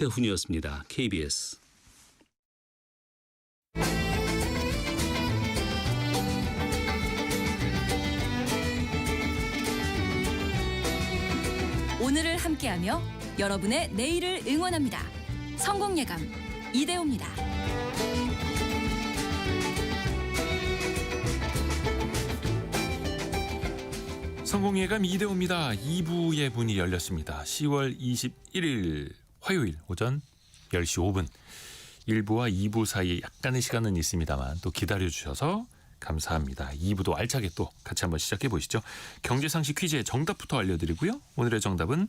이대훈이었습니다. KBS. 오늘을 함께하며 여러분의 내일을 응원합니다. 성공예감 이대호입니다. 성공예감 이대호입니다. 2부의 문이 열렸습니다. 10월 21일 화요일 오전 10시 5분 1부와 2부 사이에 약간의 시간은 있습니다만 또 기다려주셔서 감사합니다. 2부도 알차게 또 같이 한번 시작해 보시죠. 경제상식 퀴즈의 정답부터 알려드리고요. 오늘의 정답은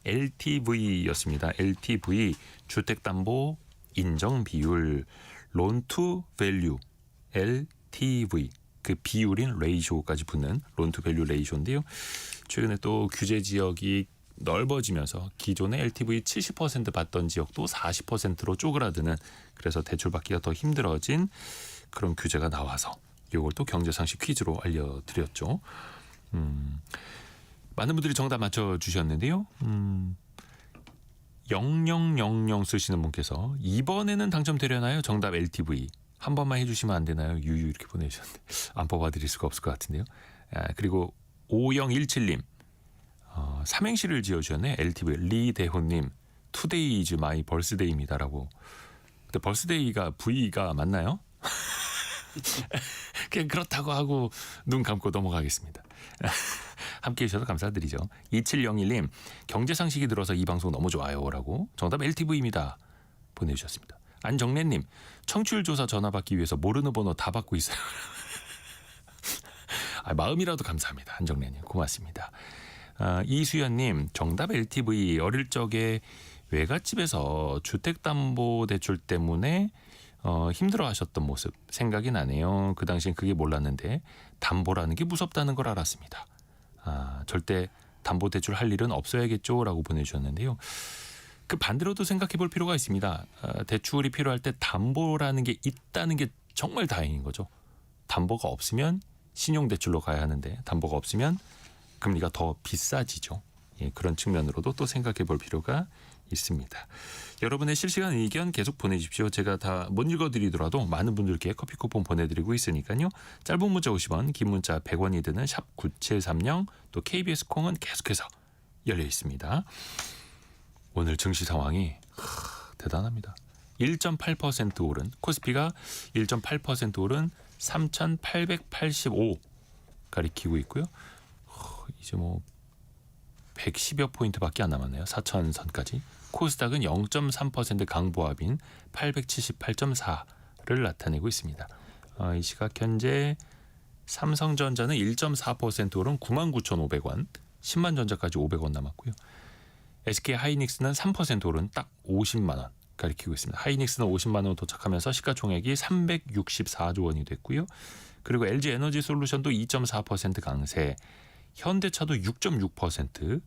LTV였습니다. LTV 주택담보 인정비율 론투밸류 LTV 그 비율인 레이쇼까지 붙는 론투밸류 레이쇼인데요. 최근에 또 규제 지역이 넓어지면서 기존의 LTV 70% 받던 지역도 40%로 쪼그라드는 그래서 대출받기가 더 힘들어진 그런 규제가 나와서 이걸 또 경제상식 퀴즈로 알려드렸죠. 많은 분들이 정답 맞춰주셨는데요. 0000 쓰시는 분께서 이번에는 당첨되려나요? 정답 LTV. 한 번만 해주시면 안 되나요? 유유 이렇게 보내주셨는데 안 뽑아드릴 수가 없을 것 같은데요. 그리고 5017님 삼행시를 지어주셨네. LTV 리대호님 투데이 이즈 마이 벌스데이입니다라고. 근데 벌스데이가 V가 맞나요? 그냥 그렇다고 하고 눈 감고 넘어가겠습니다. 함께해 주셔서 감사드리죠. 2701님 경제상식이 들어서 이 방송 너무 좋아요라고 정답 LTV입니다 보내주셨습니다. 안정래님 청취율 조사 전화 받기 위해서 모르는 번호 다 받고 있어요. 마음이라도 감사합니다. 안정래님 고맙습니다. 이수연님 정답 LTV 어릴 적에 외갓집에서 주택담보대출 때문에 힘들어하셨던 모습 생각이 나네요. 그 당시엔 그게 몰랐는데 담보라는 게 무섭다는 걸 알았습니다. 절대 담보대출 할 일은 없어야겠죠 라고 보내주셨는데요. 그 반대로도 생각해 볼 필요가 있습니다. 대출이 필요할 때 담보라는 게 있다는 게 정말 다행인 거죠. 담보가 없으면 신용대출로 가야 하는데 담보가 없으면 금리가 더 비싸지죠. 예, 그런 측면으로도 또 생각해 볼 필요가 있습니다. 여러분의 실시간 의견 계속 보내주십시오. 제가 다 못 읽어드리더라도 많은 분들께 커피 쿠폰 보내드리고 있으니까요. 짧은 문자 50원, 긴 문자 100원이 드는 샵 9730 또 KBS 콩은 계속해서 열려 있습니다. 오늘 증시 상황이 대단합니다. 1.8% 오른 코스피가 1.8% 오른 3,885 가리키고 있고요. 이제 뭐 110여 포인트밖에 안 남았네요. 4,000선까지. 코스닥은 0.3% 강보합인 878.4를 나타내고 있습니다. 이 시각 현재 삼성전자는 1.4% 오른 99,500원, 신만전자까지 500원 남았고요. SK하이닉스는 3% 오른 딱 50만 원 가리키고 있습니다. 하이닉스는 50만 원 도착하면서 시가총액이 364조 원이 됐고요. 그리고 LG에너지솔루션도 2.4% 강세, 현대차도 6.6%,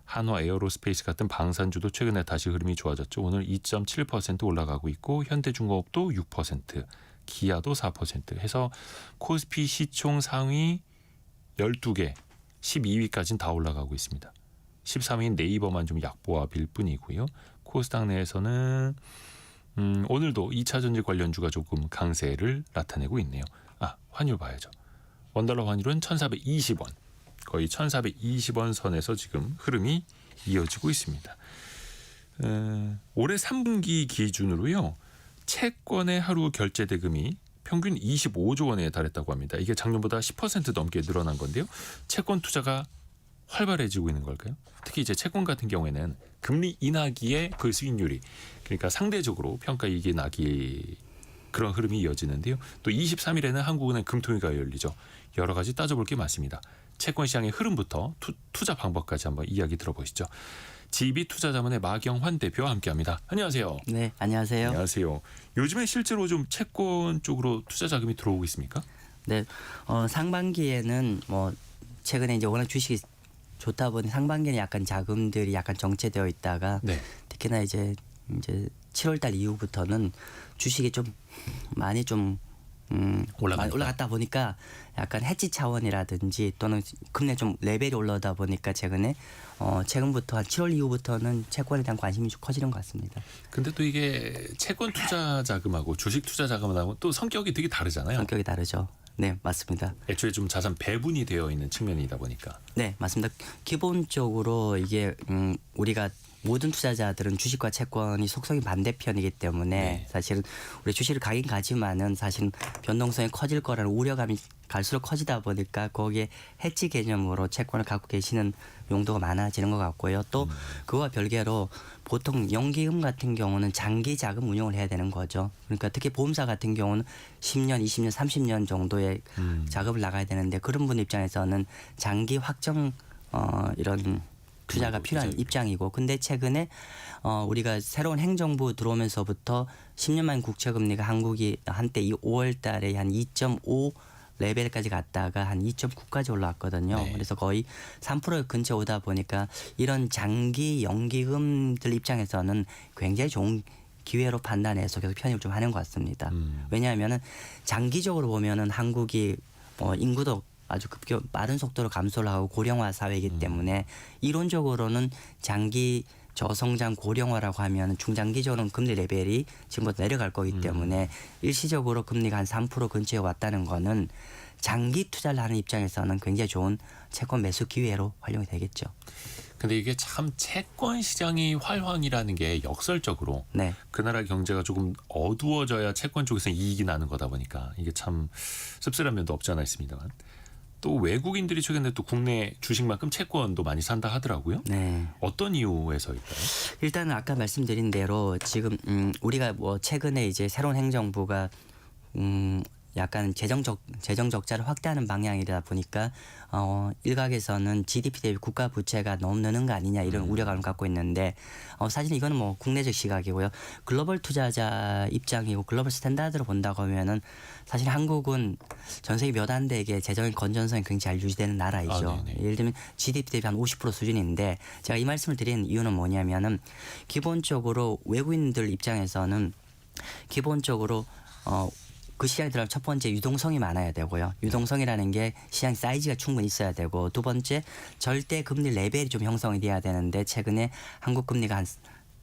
한화에어로스페이스 같은 방산주도 최근에 다시 흐름이 좋아졌죠. 오늘 2.7% 올라가고 있고 현대중공업도 6%, 기아도 4% 해서 코스피 시총 상위 12개, 12위까지는 다 올라가고 있습니다. 13위인 네이버만 좀 약보합일 뿐이고요. 코스닥 내에서는 오늘도 2차전지 관련주가 조금 강세를 나타내고 있네요. 환율 봐야죠. 원달러 환율은 1,420원. 거의 1,420원 선에서 지금 흐름이 이어지고 있습니다. 올해 3분기 기준으로요. 채권의 하루 결제 대금이 평균 25조 원에 달했다고 합니다. 이게 작년보다 10% 넘게 늘어난 건데요. 채권 투자가 활발해지고 있는 걸까요? 특히 이제 채권 같은 경우에는 금리 인하기에 그 수익률이 그러니까 상대적으로 평가이익이 나기 그런 흐름이 이어지는데요. 또 23일에는 한국은행 금통위가 열리죠. 여러 가지 따져볼 게 많습니다. 채권 시장의 흐름부터 투자 방법까지 한번 이야기 들어보시죠. GB투자자문의 마경환 대표와 함께합니다. 안녕하세요. 네, 안녕하세요. 안녕하세요. 요즘에 실제로 좀 채권 쪽으로 투자 자금이 들어오고 있습니까? 네, 상반기에는 뭐 최근에 이제 워낙 주식이 좋다 보니 상반기에는 약간 자금들이 약간 정체되어 있다가 네. 특히나 이제 7월달 이후부터는 주식이 좀 많이 좀 올라가니까. 올라갔다 보니까 약간 해지 차원이라든지 또는 금리 좀 레벨이 올라오다 보니까 최근부터 한 7월 이후부터는 채권에 대한 관심이 좀 커지는 것 같습니다. 근데 또 이게 채권 투자 자금하고 주식 투자 자금하고 또 성격이 되게 다르잖아요. 성격이 다르죠. 네, 맞습니다. 애초에 좀 자산 배분이 되어 있는 측면이다 보니까. 네, 맞습니다. 기본적으로 이게 우리가 모든 투자자들은 주식과 채권이 속성이 반대편이기 때문에 네. 사실은 우리 주식을 가긴 가지만은 사실 변동성이 커질 거라는 우려감이 갈수록 커지다 보니까 거기에 해지 개념으로 채권을 갖고 계시는 용도가 많아지는 것 같고요. 또 그와 별개로 보통 연기금 같은 경우는 장기 자금 운용을 해야 되는 거죠. 그러니까 특히 보험사 같은 경우는 10년, 20년, 30년 정도의 자금을 나가야 되는데 그런 분 입장에서는 장기 확정 이런 투자가 필요한 입장이고 근데 최근에 우리가 새로운 행정부 들어오면서부터 10년 만 국채 금리가 한국이 한때 이 5월 달에 한 2.5 레벨까지 갔다가 한 2.9까지 올라왔거든요. 네. 그래서 거의 3% 근처 오다 보니까 이런 장기 연기금들 입장에서는 굉장히 좋은 기회로 판단해서 계속 편입을 좀 하는 것 같습니다. 왜냐하면은 장기적으로 보면은 한국이 인구도 아주 빠른 속도로 감소를 하고 고령화 사회이기 때문에 이론적으로는 장기 저성장 고령화라고 하면 중장기적으로는 금리 레벨이 지금보다 내려갈 거기 때문에 일시적으로 금리가 한 3% 근처에 왔다는 거는 장기 투자를 하는 입장에서는 굉장히 좋은 채권 매수 기회로 활용이 되겠죠. 근데 이게 참 채권 시장이 활황이라는 게 역설적으로 네. 그 나라 경제가 조금 어두워져야 채권 쪽에서 이익이 나는 거다 보니까 이게 참 씁쓸한 면도 없지 않아 있습니다만 또 외국인들이 최근에 또 국내 주식만큼 채권도 많이 산다 하더라고요. 네. 어떤 이유에서일까요? 일단은 아까 말씀드린 대로 지금 우리가 최근에 이제 새로운 행정부가 약간 재정 적자를 확대하는 방향이다 보니까 일각에서는 GDP 대비 국가 부채가 너무 느는 거 아니냐 이런 우려감을 갖고 있는데 사실 이거는 국내적 시각이고요. 글로벌 투자자 입장이고 글로벌 스탠다드로 본다고 하면은 사실 한국은 전 세계 몇 안 되게 재정의 건전성이 굉장히 잘 유지되는 나라이죠. 예를 들면 GDP 대비 한 50% 수준인데 제가 이 말씀을 드리는 이유는 뭐냐면은 기본적으로 외국인들 입장에서는 기본적으로 그 시장에 들어가면 첫 번째 유동성이 많아야 되고요. 유동성이라는 게 시장 사이즈가 충분히 있어야 되고 두 번째 절대 금리 레벨이 좀 형성이 돼야 되는데 최근에 한국 금리가 한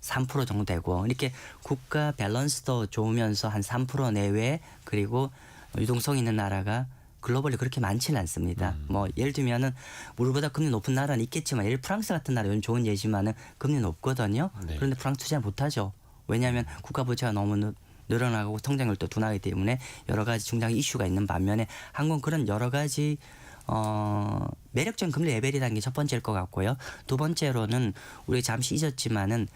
3% 정도 되고 이렇게 국가 밸런스도 좋으면서 한 3% 내외 그리고 유동성 있는 나라가 글로벌리 그렇게 많지는 않습니다. 예를 들면은 우리보다 금리 높은 나라는 있겠지만 예를 프랑스 같은 나라 요즘 좋은 예지만은 금리 높거든요. 네. 그런데 프랑스 투자 못하죠. 왜냐하면 국가 부채가 너무 늘어나고 성장률도 둔하기 때문에 여러 가지 중장기 이슈가 있는 반면에 한국은 그런 여러 가지 매력적인 금리 레벨이라는 게 첫 번째일 것 같고요. 두 번째로는 우리가 잠시 잊었지만은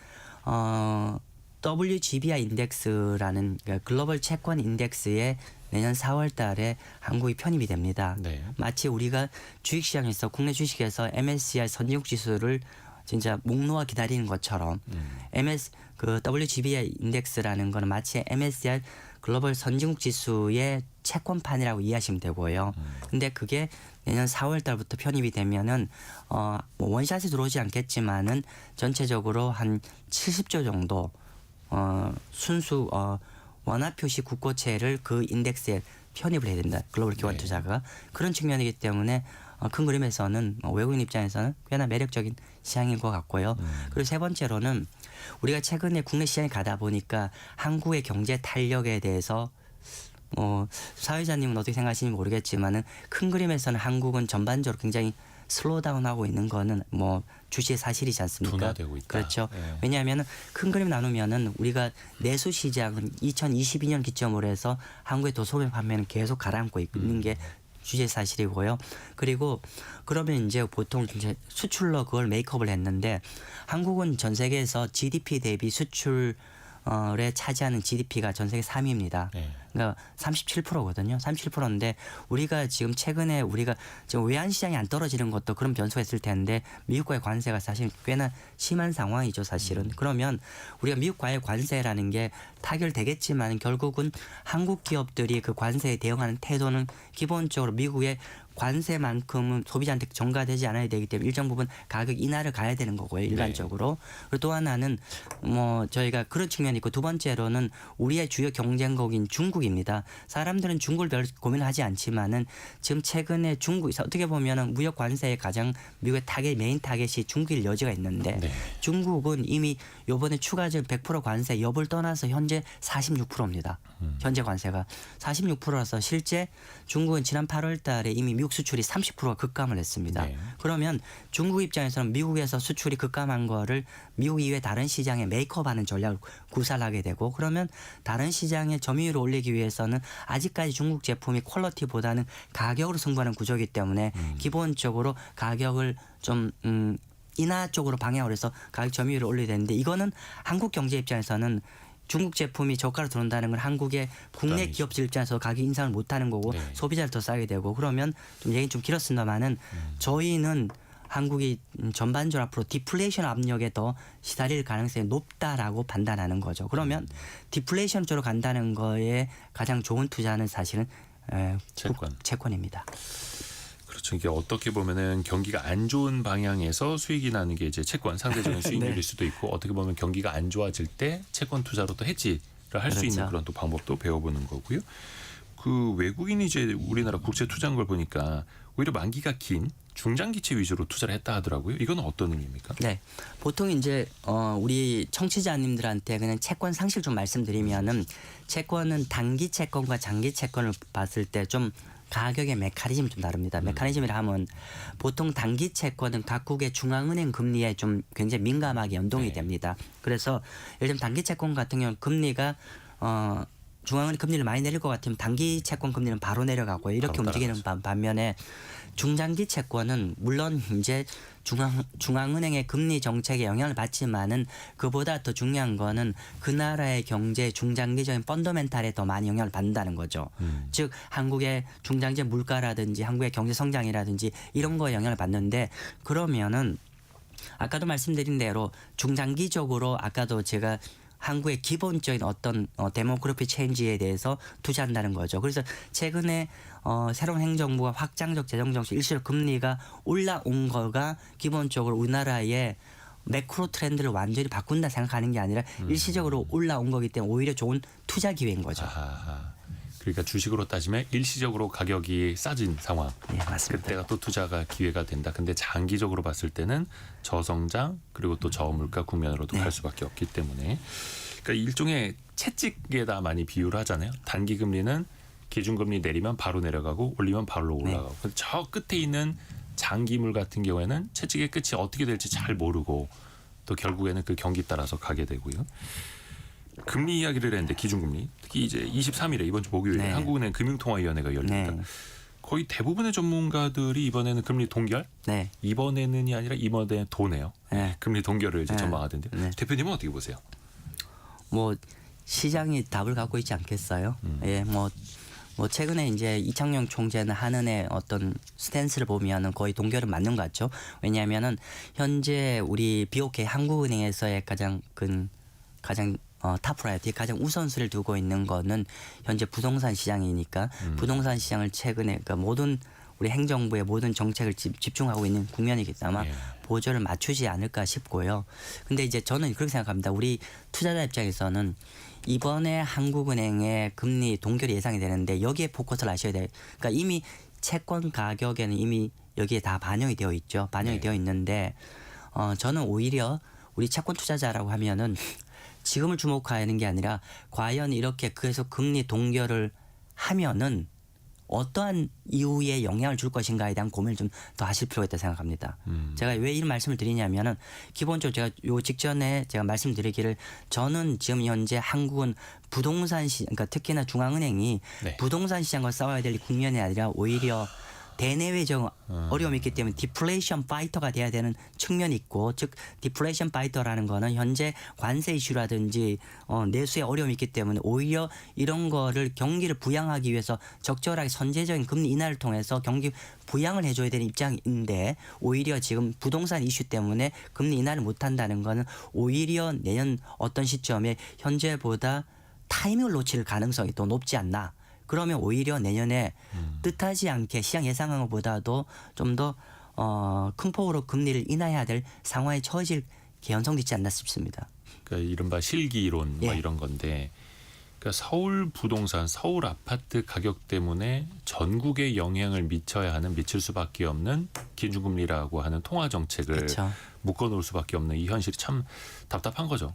WGBI 인덱스라는 그러니까 글로벌 채권 인덱스에 내년 4월 달에 한국이 편입이 됩니다. 네. 마치 우리가 주식시장에서 국내 주식에서 MSCI 선진국 지수를 진짜 목놓아 기다리는 것처럼 그 WGBI 인덱스라는 거는 마치 MSCI 글로벌 선진국 지수의 채권판이라고 이해하시면 되고요. 근데 그게 내년 4월 달부터 편입이 되면은 원샷이 들어오지 않겠지만은 전체적으로 한 70조 정도 순수 원화 표시 국고채를 그 인덱스에 편입을 해야 된다. 글로벌 기관 투자가 그런 측면이기 때문에 큰 그림에서는 외국인 입장에서는 꽤나 매력적인 시장인 것 같고요. 그리고 세 번째로는 우리가 최근에 국내 시장에 가다 보니까 한국의 경제 탄력에 대해서 사회자님은 어떻게 생각하시는지 모르겠지만은 큰 그림에서는 한국은 전반적으로 굉장히 슬로우다운하고 있는 거는 주시의 사실이지 않습니까? 둔화되고 있다. 그렇죠. 네. 왜냐하면은 큰 그림 나누면은 우리가 내수 시장은 2022년 기점으로 해서 한국의 도소매 판매는 계속 가라앉고 있는 게 주제 사실이고요. 그리고 그러면 이제 보통 이제 수출로 그걸 메이크업을 했는데 한국은 전 세계에서 GDP 대비 수출에 차지하는 GDP가 전 세계 3위입니다. 네. 그러니까 37%거든요. 37%인데 우리가 지금 최근에 우리가 지금 외환 시장이 안 떨어지는 것도 그런 변수가 있을 텐데 미국과의 관세가 사실 꽤나 심한 상황이죠, 사실은. 그러면 우리가 미국과의 관세라는 게 타결되겠지만 결국은 한국 기업들이 그 관세에 대응하는 태도는 기본적으로 미국의 관세만큼은 소비자한테 전가되지 않아야 되기 때문에 일정 부분 가격 인하를 가야 되는 거고요, 일반적으로. 그리고 또 하나는 저희가 그런 측면이 있고 두 번째로는 우리의 주요 경쟁국인 중국 중국입니다. 사람들은 중국을 별 고민을 하지 않지만은 지금 최근에 중국에서 어떻게 보면은 무역 관세의 가장 미국의 메인 타겟이 중국일 여지가 있는데 네. 중국은 이미 요번에 추가적 100% 관세 여부를 떠나서 현재 46%입니다. 현재 관세가 46%라서 실제 중국은 지난 8월 달에 이미 미국 수출이 30%가 급감을 했습니다. 네. 그러면 중국 입장에서는 미국에서 수출이 급감한 거를 미국 이외 다른 시장에 메이크업하는 전략을 구사하게 되고 그러면 다른 시장의 점유율을 올리기 위해서는 아직까지 중국 제품이 퀄리티보다는 가격으로 승부하는 구조이기 때문에 기본적으로 가격을 좀 인하 쪽으로 방향으로 해서 가격 점유율을 올려야 되는데 이거는 한국 경제 입장에서는 중국 제품이 저가로 들어온다는 건 한국의 국내 부담이죠. 기업들 입장에서 가격 인상을 못하는 거고 네. 소비자를 더 싸게 되고 그러면 좀 얘기는 좀 길었습니다만은 저희는 한국이 전반적으로 앞으로 디플레이션 압력에 더 시달릴 가능성이 높다라고 판단하는 거죠. 그러면 디플레이션 쪽으로 간다는 거에 가장 좋은 투자는 사실은 채권입니다. 그렇죠. 이게 어떻게 보면은 경기가 안 좋은 방향에서 수익이 나는 게 이제 채권 상대적인 수익률일 네. 수도 있고 어떻게 보면 경기가 안 좋아질 때 채권 투자로 또 해지를 할 수 그렇죠. 있는 그런 또 방법도 배워보는 거고요. 그 외국인이 이제 우리나라 국채 투자한 걸 보니까 오히려 만기가 긴 중장기채 위주로 투자를 했다 하더라고요. 이건 어떤 의미입니까? 네, 보통 이제 우리 청취자님들한테 그냥 채권 상식 좀 말씀드리면은 채권은 단기 채권과 장기 채권을 봤을 때 좀 가격의 메커니즘이 좀 다릅니다. 메커니즘이라 하면 보통 단기 채권은 각국의 중앙은행 금리에 좀 굉장히 민감하게 연동이 네. 됩니다. 그래서 예를 들면 단기 채권 같은 경우는 금리가 중앙은행 금리를 많이 내릴 것 같으면 단기 채권 금리는 바로 내려가고 이렇게 바로 움직이는 반면에 중장기 채권은 물론 이제 중앙은행의 금리 정책에 영향을 받지만은 그보다 더 중요한 거는 그 나라의 경제 중장기적인 펀더멘탈에 더 많이 영향을 받는다는 거죠. 즉 한국의 중장기 물가라든지 한국의 경제 성장이라든지 이런 거에 영향을 받는데 그러면은 아까도 말씀드린 대로 중장기적으로 아까도 제가 한국의 기본적인 어떤 데모그래피 체인지에 대해서 투자한다는 거죠. 그래서 최근에 새로운 행정부가 확장적 재정정책 일시적 금리가 올라온 거가 기본적으로 우리나라의 매크로 트렌드를 완전히 바꾼다 생각하는 게 아니라 일시적으로 올라온 거기 때문에 오히려 좋은 투자 기회인 거죠. 아하. 그러니까 주식으로 따지면 일시적으로 가격이 싸진 상황. 네, 맞습니다. 그때가 또 투자가 기회가 된다. 근데 장기적으로 봤을 때는 저성장 그리고 또 저물가 국면으로도 네. 갈 수밖에 없기 때문에 그러니까 일종의 채찍에다 많이 비유를 하잖아요. 단기 금리는 기준금리 내리면 바로 내려가고 올리면 바로 올라가고. 근데 저 끝에 있는 장기물 같은 경우에는 채찍의 끝이 어떻게 될지 잘 모르고 또 결국에는 그 경기 따라서 가게 되고요. 금리 이야기를 했는데 기준금리 특히 이제 23일에 이번 주 목요일에 네. 한국은행 금융통화위원회가 열립니다. 네. 거의 대부분의 전문가들이 이번에는 금리 동결 네. 이번에는이 아니라 이번에 도네요. 네. 금리 동결을 이제 네. 전망하던데요. 네. 대표님은 어떻게 보세요? 뭐 시장이 답을 갖고 있지 않겠어요? 예, 뭐 최근에 이제 이창용 총재는 하는의 어떤 스탠스를 보면은 거의 동결은 맞는 것 같죠. 왜냐하면은 현재 우리 BOK 한국은행에서의 가장 탑 프라이어티 가장 우선순위를 두고 있는 거는 현재 부동산 시장이니까 부동산 시장을 최근에 그러니까 모든 우리 행정부의 모든 정책을 집중하고 있는 국면이기 때문에 예. 보조를 맞추지 않을까 싶고요. 근데 이제 저는 그렇게 생각합니다. 우리 투자자 입장에서는 이번에 한국은행의 금리 동결이 예상이 되는데 여기에 포커스를 하셔야 돼요. 그러니까 이미 채권 가격에는 이미 여기에 다 반영이 되어 있죠. 반영이 네. 되어 있는데 저는 오히려 우리 채권 투자자라고 하면은 지금을 주목하는 게 아니라 과연 이렇게 계속 금리 동결을 하면은 어떠한 이후에 영향을 줄 것인가에 대한 고민을 좀 더 하실 필요가 있다고 생각합니다. 제가 왜 이런 말씀을 드리냐면은 기본적으로 제가 요 직전에 제가 말씀드리기를 저는 지금 현재 한국은 부동산 그러니까 특히나 중앙은행이 네. 부동산 시장과 싸워야 될 국면이 아니라 오히려 대내외적 어려움이 있기 때문에 디플레이션 파이터가 돼야 되는 측면이 있고 즉 디플레이션 파이터라는 거는 현재 관세 이슈라든지 내수에 어려움이 있기 때문에 오히려 이런 거를 경기를 부양하기 위해서 적절하게 선제적인 금리 인하를 통해서 경기 부양을 해줘야 되는 입장인데 오히려 지금 부동산 이슈 때문에 금리 인하를 못한다는 거는 오히려 내년 어떤 시점에 현재보다 타이밍을 놓칠 가능성이 더 높지 않나. 그러면 오히려 내년에 뜻하지 않게 시장 예상한 것보다도 좀 더 큰 폭으로 금리를 인하해야 될 상황에 처해질 개연성도 있지 않나 싶습니다. 그러니까 이른바 실기론 뭐 예. 이런 건데 그러니까 서울 부동산, 서울 아파트 가격 때문에 전국에 영향을 미쳐야 하는 미칠 수밖에 없는 기준금리라고 하는 통화 정책을 그렇죠. 묶어놓을 수밖에 없는 이 현실이 참 답답한 거죠.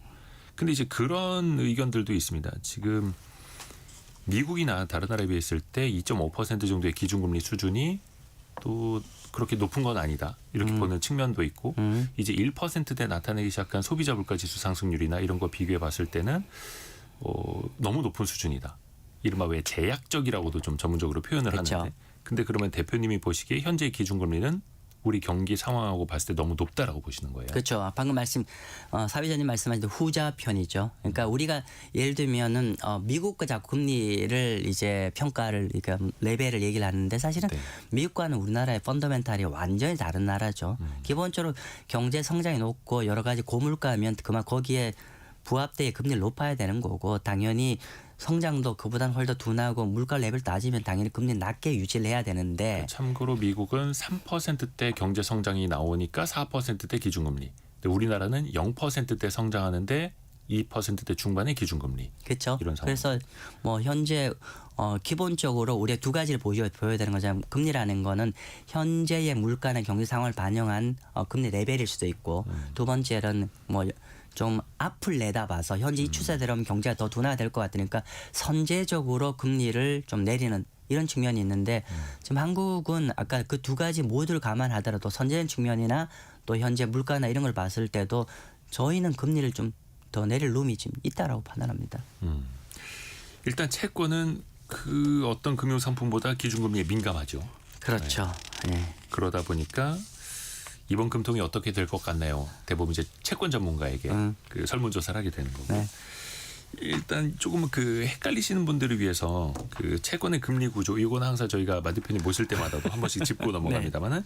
근데 이제 그런 의견들도 있습니다. 지금 미국이나 다른 나라에 비했을 때 2.5% 정도의 기준금리 수준이 또 그렇게 높은 건 아니다. 이렇게 보는 측면도 있고 이제 1%대 나타내기 시작한 소비자 물가 지수 상승률이나 이런 거 비교해 봤을 때는 너무 높은 수준이다. 이른바 왜 제약적이라고도 좀 전문적으로 표현을 그렇죠. 하는데 근데 그러면 대표님이 보시기에 현재 기준금리는 우리 경기 상황하고 봤을 때 너무 높다라고 보시는 거예요. 그렇죠. 방금 사회자님 말씀하신 후자 편이죠. 그러니까 우리가 예를 들면은 미국과 자꾸 금리를 이제 평가를 그러니까 레벨을 얘기를 하는데 사실은 네. 미국과는 우리나라의 펀더멘탈이 완전히 다른 나라죠. 기본적으로 경제 성장이 높고 여러 가지 고물가면 그만 거기에 부합대의 금리를 높아야 되는 거고 당연히 성장도 그보다는 훨 더 둔하고 물가 레벨 따지면 당연히 금리 낮게 유지를 해야 되는데 참고로 미국은 3%대 경제 성장이 나오니까 4%대 기준금리. 근데 우리나라는 0%대 성장하는데 2%대 중반의 기준금리. 그렇죠. 이런 상황. 그래서 뭐 현재 기본적으로 우리가 두 가지를 보여야 되는 거죠. 금리라는 거는 현재의 물가나 경제 상황을 반영한 금리 레벨일 수도 있고 두 번째는 뭐 좀 앞을 내다봐서 현재 이 추세대로면 경제가 더 둔화될 것 같으니까 선제적으로 금리를 좀 내리는 이런 측면이 있는데 지금 한국은 아까 그 두 가지 모두를 감안하더라도 선제적인 측면이나 또 현재 물가나 이런 걸 봤을 때도 저희는 금리를 좀 더 내릴 룸이 좀 있다라고 판단합니다. 일단 채권은 그 어떤 금융 상품보다 기준금리에 민감하죠. 그렇죠. 네. 그러다 보니까 이번 금통이 어떻게 될 것 같나요? 대부분 이제 채권 전문가에게 그 설문조사를 하게 되는 거고. 네. 일단 조금 그 헷갈리시는 분들을 위해서 그 채권의 금리 구조 이건 항상 저희가 만 대표님 모실 때마다도 한 번씩 짚고 넘어갑니다만은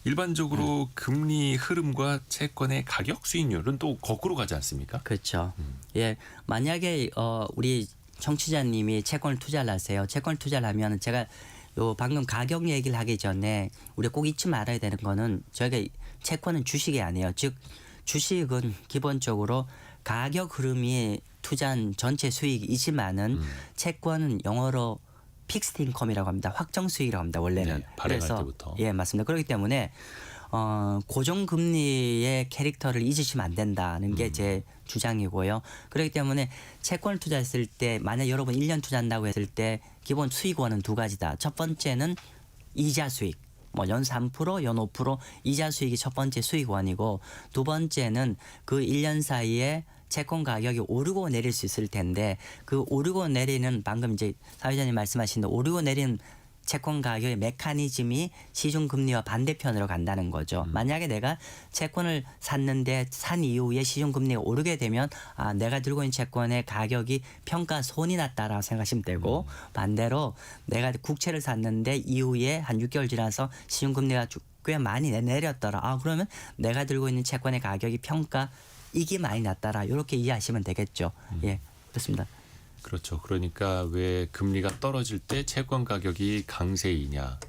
일반적으로 금리 흐름과 채권의 가격 수익률은 또 거꾸로 가지 않습니까? 그렇죠. 예, 만약에 우리 청취자님이 채권을 투자를 하세요. 채권을 투자를 하면 제가 요 방금 가격 얘기를 하기 전에 우리 꼭 잊지 말아야 되는 거는 저희가 채권은 주식이 아니에요. 즉 주식은 기본적으로 가격 흐름이 투자한 전체 수익이지만은 채권은 영어로 픽스드 인컴이라고 합니다. 확정 수익이라고 합니다. 원래는. 네, 발행할 때부터. 예, 맞습니다. 그렇기 때문에 고정 금리의 캐릭터를 잊으시면 안 된다는 게 제 주장이고요. 그렇기 때문에 채권을 투자했을 때 만약 여러분 1년 투자한다고 했을 때 기본 수익원은 두 가지다. 첫 번째는 이자 수익. 뭐 연 3%, 연 5% 이자 수익이 첫 번째 수익원이고 두 번째는 그 1년 사이에 채권 가격이 오르고 내릴 수 있을 텐데 그 오르고 내리는 방금 이제 사회자님 말씀하신 대로 오르고 내리는 채권 가격의 메커니즘이 시중 금리와 반대편으로 간다는 거죠. 만약에 내가 채권을 샀는데 산 이후에 시중 금리가 오르게 되면 내가 들고 있는 채권의 가격이 평가 손이 났다라고 생각하시면 되고 반대로 내가 국채를 샀는데 이후에 한 6개월 지나서 시중 금리가 꽤 많이 내렸더라. 그러면 내가 들고 있는 채권의 가격이 평가 이익이 많이 났다라. 이렇게 이해하시면 되겠죠. 예, 그렇습니다. 그렇죠. 그러니까 왜 금리가 떨어질 때 채권 가격이 강세이냐.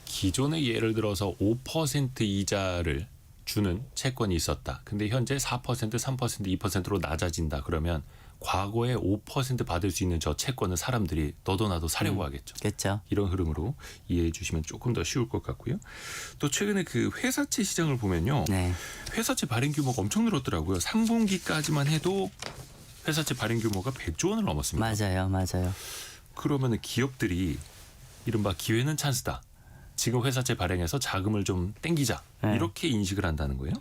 기존에 예를 들어서 5% 이자를 주는 채권이 있었다. 근데 현재 4%, 3%, 2%로 낮아진다. 그러면 과거에 5% 받을 수 있는 저 채권을 사람들이 너도 나도 사려고 하겠죠. 그렇죠. 이런 흐름으로 이해해 주시면 조금 더 쉬울 것 같고요. 또 최근에 그 회사채 시장을 보면요. 네. 회사채 발행 규모가 엄청 늘었더라고요. 3분기까지만 해도 회사채 발행 규모가 100조 원을 넘었습니다. 맞아요. 그러면 기업들이 이른바 기회는 찬스다. 지금 회사채 발행해서 자금을 좀 땡기자. 네. 이렇게 인식을 한다는 거예요?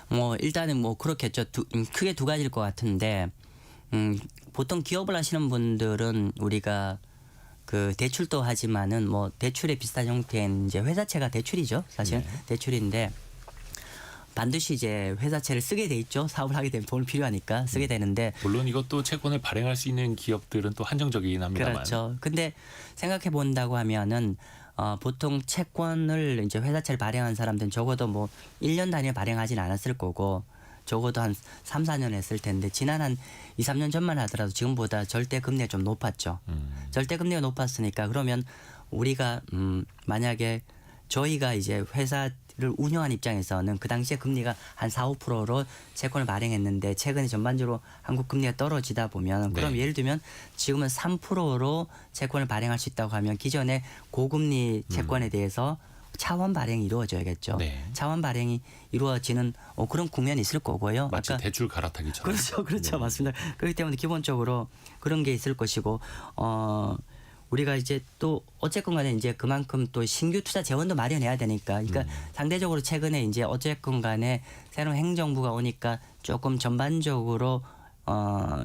뭐 일단은 뭐 그렇겠죠. 크게 두 가지일 것 같은데 보통 기업을 하시는 분들은 우리가 그 대출도 하지만은 뭐 대출에 비슷한 형태인 이제 회사채가 대출이죠. 사실 대출인데 반드시 이제 회사채를 쓰게 돼 있죠. 사업을 하게 되면 돈이 필요하니까 쓰게 되는데 물론 이것도 채권을 발행할 수 있는 기업들은 또 한정적이긴 합니다만. 그렇죠. 근데 생각해 본다고 하면은 보통 채권을 이제 회사채를 발행한 사람들은 적어도 뭐 1년 단위에 발행하진 않았을 거고 적어도 한 3, 4년 했을 텐데 지난 한 2, 3년 전만 하더라도 지금보다 절대 금리가 좀 높았죠. 절대 금리가 높았으니까 그러면 우리가 만약에 저희가 이제 회사를 운영한 입장에서는 그 당시에 금리가 한 4, 5%로 채권을 발행했는데 최근에 전반적으로 한국 금리가 떨어지다 보면 그럼 네. 예를 들면 지금은 3%로 채권을 발행할 수 있다고 하면 기존의 고금리 채권에 대해서 차원 발행이 이루어져야겠죠. 네. 차원 발행이 이루어지는 그런 국면이 있을 거고요. 마치 아까 대출 갈아타기처럼. 그렇죠, 네. 맞습니다. 그렇기 때문에 기본적으로 그런 게 있을 것이고, 우리가 이제 또 어쨌건 간에 이제 그만큼 또 신규 투자 재원도 마련해야 되니까, 그러니까 상대적으로 최근에 이제 어쨌건 간에 새로운 행정부가 오니까 조금 전반적으로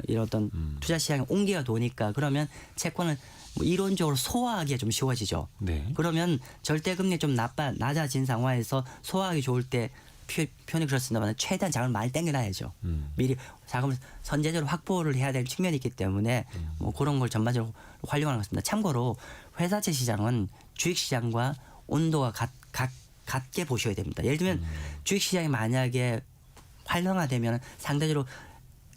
이런 어떤 투자 시장에 온기가 도니까 그러면 채권을 뭐 이론적으로 소화하기가 좀 쉬워지죠. 네. 그러면 절대금리 좀 낮아진 상황에서 소화하기 좋을 때 표현이 그렇습니다만 최대한 자금을 많이 땡겨놔야죠. 미리 자금을 선제적으로 확보를 해야 될 측면이 있기 때문에 뭐 그런 걸 전반적으로 활용하는 것 같습니다. 참고로 회사채 시장은 주식시장과 온도가 같게 보셔야 됩니다. 예를 들면 주식시장이 만약에 활성화되면 상대적으로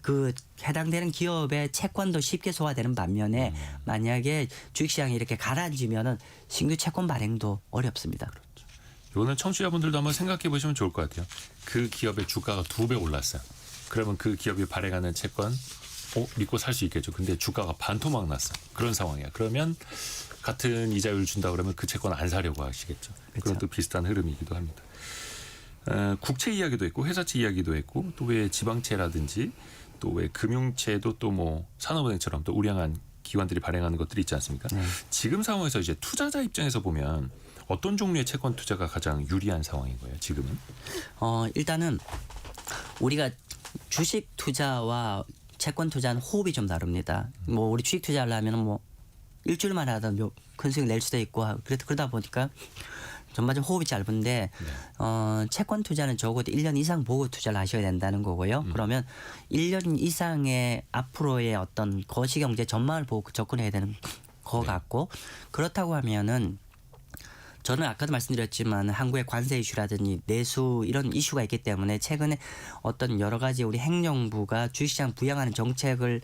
그 해당되는 기업의 채권도 쉽게 소화되는 반면에 만약에 주식시장이 이렇게 가라앉으면은 신규 채권 발행도 어렵습니다. 이거는 청취자분들도 한번 생각해 보시면 좋을 것 같아요. 그 기업의 주가가 2배 올랐어요. 그러면 그 기업이 발행하는 채권 믿고 살 수 있겠죠. 근데 주가가 반토막 났어. 그런 상황이야. 그러면 같은 이자율 준다 그러면 그 채권 안 사려고 하시겠죠. 그렇죠. 그런 또 비슷한 흐름이기도 합니다. 국채 이야기도 했고 회사채 이야기도 했고 또 왜 지방채라든지 또 왜 금융채도 또 뭐 산업은행처럼 또 우량한 기관들이 발행하는 것들이 있지 않습니까? 네. 지금 상황에서 이제 투자자 입장에서 보면 어떤 종류의 채권 투자가 가장 유리한 상황인 거예요? 지금은? 일단은 우리가 주식 투자와 채권 투자는 호흡이 좀 다릅니다. 뭐 우리 주식 투자를 하면은 뭐 일주일만 하다 큰 수익 낼 수도 있고 그러다 보니까 전반적으로 호흡이 짧은데 채권 투자는 적어도 1년 이상 보고 투자를 하셔야 된다는 거고요. 그러면 1년 이상의 앞으로의 어떤 거시경제 전망을 보고 접근해야 되는 거 같고 그렇다고 하면은 저는 아까도 말씀드렸지만 한국의 관세 이슈라든지 내수 이런 이슈가 있기 때문에 최근에 어떤 여러 가지 우리 행정부가 주식시장 부양하는 정책을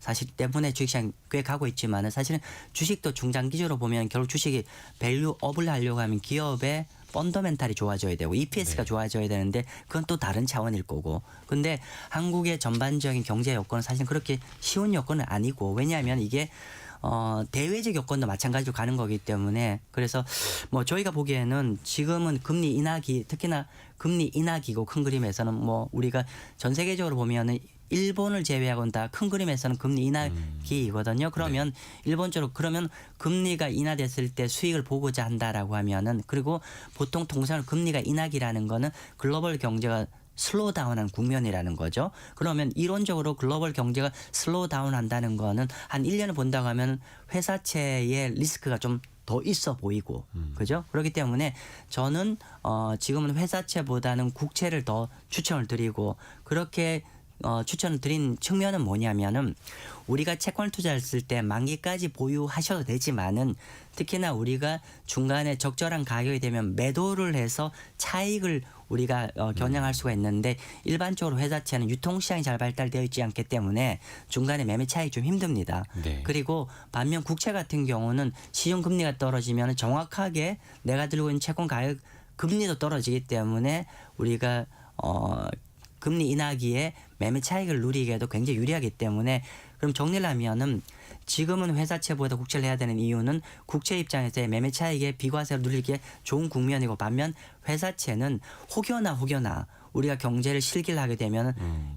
사실 때문에 주식시장 꽤 가고 있지만은 사실은 주식도 중장기적으로 보면 결국 주식이 밸류업을 하려고 하면 기업의 펀더멘탈이 좋아져야 되고 EPS가 좋아져야 되는데 그건 또 다른 차원일 거고. 근데 한국의 전반적인 경제 여건은 사실 그렇게 쉬운 여건은 아니고 왜냐하면 이게 대외적 여건도 마찬가지로 가는 거기 때문에 그래서 뭐 저희가 보기에는 지금은 금리 인하기 특히나 금리 인하기고 큰 그림에서는 뭐 우리가 전 세계적으로 보면은 일본을 제외하고는 다 큰 그림에서는 금리 인하기거든요. 그러면 일본적으로 그러면 금리가 인하됐을 때 수익을 보고자 한다라고 하면은 그리고 보통 통상으로 금리가 인하기라는 거는 글로벌 경제가 슬로우 다운한 국면이라는 거죠. 그러면 이론적으로 글로벌 경제가 슬로우 다운한다는 거는 한 1년을 본다고 하면 회사채의 리스크가 좀 더 있어 보이고 그죠? 그렇기 때문에 저는 지금은 회사채보다는 국채를 더 추천을 드리고 그렇게 추천을 드린 측면은 뭐냐면은 우리가 채권을 투자했을 때 만기까지 보유하셔도 되지만은 특히나 우리가 중간에 적절한 가격이 되면 매도를 해서 차익을 우리가 겨냥할 수가 있는데 일반적으로 회사채는 유통시장이 잘 발달되어 있지 않기 때문에 중간에 매매 차익이 좀 힘듭니다. 네. 그리고 반면 국채 같은 경우는 시중금리가 떨어지면 정확하게 내가 들고 있는 채권 가격 금리도 떨어지기 때문에 우리가 금리 인하기에 매매 차익을 누리기에도 굉장히 유리하기 때문에 그럼 정리를 하면은 지금은 회사채보다 국채를 해야 되는 이유는 국채 입장에서의 매매 차익의 비과세를 누리기에 좋은 국면이고 반면 회사채는 혹여나 우리가 경제를 실기를 하게 되면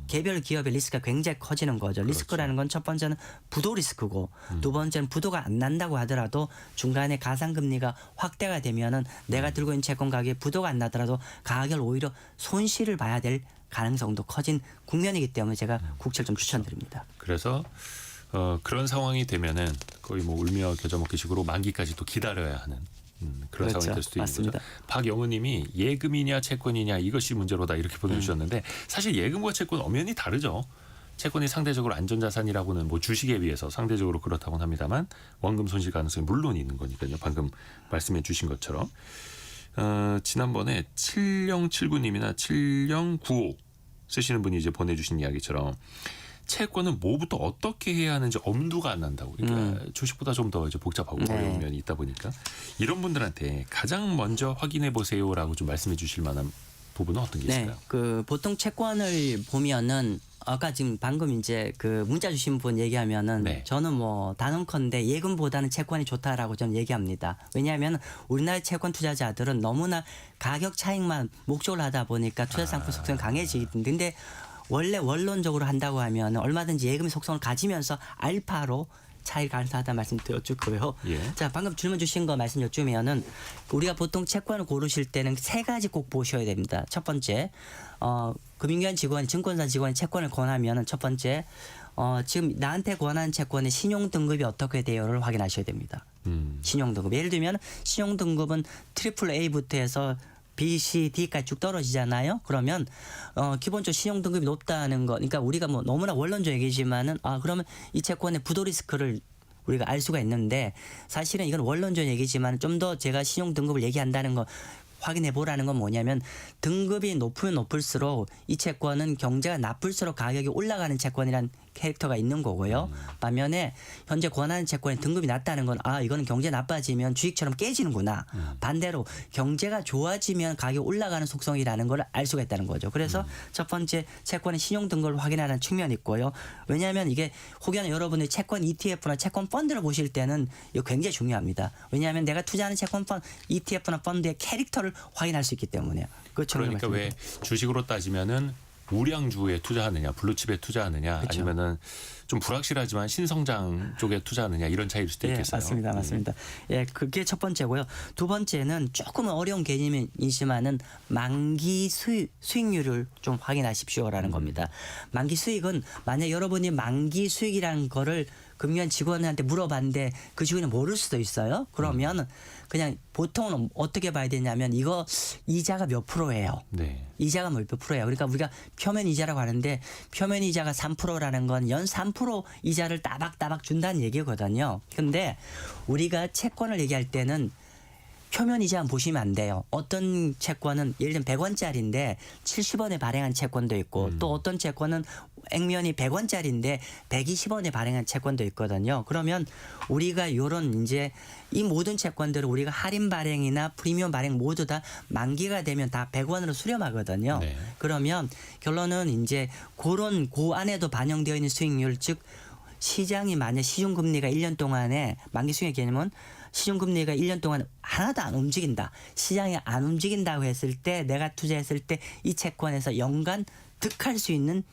개별 기업의 리스크가 굉장히 커지는 거죠. 리스크라는 건 첫 번째는 부도 리스크고 두 번째는 부도가 안 난다고 하더라도 중간에 가상금리가 확대가 되면은 내가 들고 있는 채권 가격에 부도가 안 나더라도 가격을 오히려 손실을 봐야 될 가능성도 커진 국면이기 때문에 제가 국채를 좀 추천드립니다. 그래서 그런 상황이 되면은 거의 뭐 울며 겨자 먹기식으로 만기까지 또 기다려야 하는 그런 그렇죠. 상황이 될 수도 맞습니다. 있는 거죠. 박영우님이 예금이냐 채권이냐 이것이 문제로다 이렇게 보내주셨는데 사실 예금과 채권 엄연히 다르죠. 채권이 상대적으로 안전자산이라고는 뭐 주식에 비해서 상대적으로 그렇다고는 합니다만 원금 손실 가능성이 물론 있는 거니까요. 방금 말씀해 주신 것처럼 지난번에 7079님이나 7095 쓰시는 분이 이제 보내주신 이야기처럼 채권은 뭐부터 어떻게 해야 하는지 엄두가 안 난다고. 그러니까 주식보다 좀 더 이제 복잡하고 네. 어려운 면이 있다 보니까 이런 분들한테 가장 먼저 확인해 보세요라고 좀 말씀해 주실 만한 부분은 어떤 게 네, 있을까요? 그 보통 채권을 보면은 아까 지금 방금 이제 그 문자 주신 분 얘기하면은 네. 저는 뭐 단언컨대 예금보다는 채권이 좋다라고 저는 얘기합니다. 왜냐하면 우리나라 채권 투자자들은 너무나 가격 차익만 목적으로 하다 보니까 투자 상품 속성이 강해지기 때문에 근데 원래 원론적으로 한다고 하면 얼마든지 예금의 속성을 가지면서 알파로 차이를 가능하다 말씀 여쭙고요. 예. 자, 방금 질문 주신 거 말씀 여쭈면은 우리가 보통 채권을 고르실 때는 세 가지 꼭 보셔야 됩니다. 첫 번째, 금융기관 직원이 증권사 직원이 채권을 권하면은 첫 번째, 지금 나한테 권한 채권의 신용 등급이 어떻게 돼요를 확인하셔야 됩니다. 신용 등급. 예를 들면 신용 등급은 트리플 A부터 해서 B, C, D까지 쭉 떨어지잖아요. 그러면 기본적으로 신용 등급이 높다는 거, 그러니까 우리가 뭐 너무나 원론적 얘기지만은 그러면 이 채권의 부도 리스크를 우리가 알 수가 있는데 사실은 이건 원론적 얘기지만 좀 더 제가 신용 등급을 얘기한다는 거 확인해 보라는 건 뭐냐면 등급이 높으면 높을수록 이 채권은 경제가 나쁠수록 가격이 올라가는 채권이란 캐릭터가 있는 거고요. 반면에 현재 권하는 채권의 등급이 낮다는 건 이거는 경제 나빠지면 주식처럼 깨지는구나. 반대로 경제가 좋아지면 가격이 올라가는 속성이라는 걸 알 수가 있다는 거죠. 그래서 첫 번째 채권의 신용 등급을 확인하는 측면이 있고요. 왜냐하면 이게 혹여나 여러분이 채권 ETF나 채권 펀드를 보실 때는 이거 굉장히 중요합니다. 왜냐하면 내가 투자하는 채권 펀드, ETF나 펀드의 캐릭터를 확인할 수 있기 때문에. 그러니까 왜 주식으로 따지면은 우량주에 투자하느냐, 블루칩에 투자하느냐, 그렇죠. 아니면은 좀 불확실하지만 신성장 쪽에 투자하느냐 이런 차이일 수도 있겠어요. 맞습니다, 맞습니다. 예, 그게 첫 번째고요. 두 번째는 조금은 어려운 개념이지만은 만기 수익률을 좀 확인하십시오라는 겁니다. 만기 수익은 만약 여러분이 만기 수익이라는 거를 금융기관 직원한테 물어봤는데 그 직원이 모를 수도 있어요. 그러면 그냥 보통은 어떻게 봐야 되냐면 이거 이자가 몇 프로예요. 네. 이자가 몇 프로예요. 그러니까 우리가 표면 이자라고 하는데 표면 이자가 3%라는 건 연 3% 이자를 따박따박 준다는 얘기거든요. 근데 우리가 채권을 얘기할 때는 표면 이자만 보시면 안 돼요. 어떤 채권은 예를 들면 100원짜리인데 70원에 발행한 채권도 있고 또 어떤 채권은 액면이 100원짜리인데 120원에 발행한 채권도 있거든요. 그러면 우리가 요런 이제 이 모든 채권들을 우리가 할인 발행이나 프리미엄 발행 모두 다 만기가 되면 다 100원으로 수렴하거든요. 네. 그러면 결론은 이제 그런 그 안에도 반영되어 있는 수익률 즉 시장이 만약 시중금리가 1년 동안에 만기 수익의 개념은 시중금리가 1년 동안 하나도 안 움직인다. 시장이 안 움직인다고 했을 때 내가 투자했을 때 이 채권에서 연간 득할 수 있는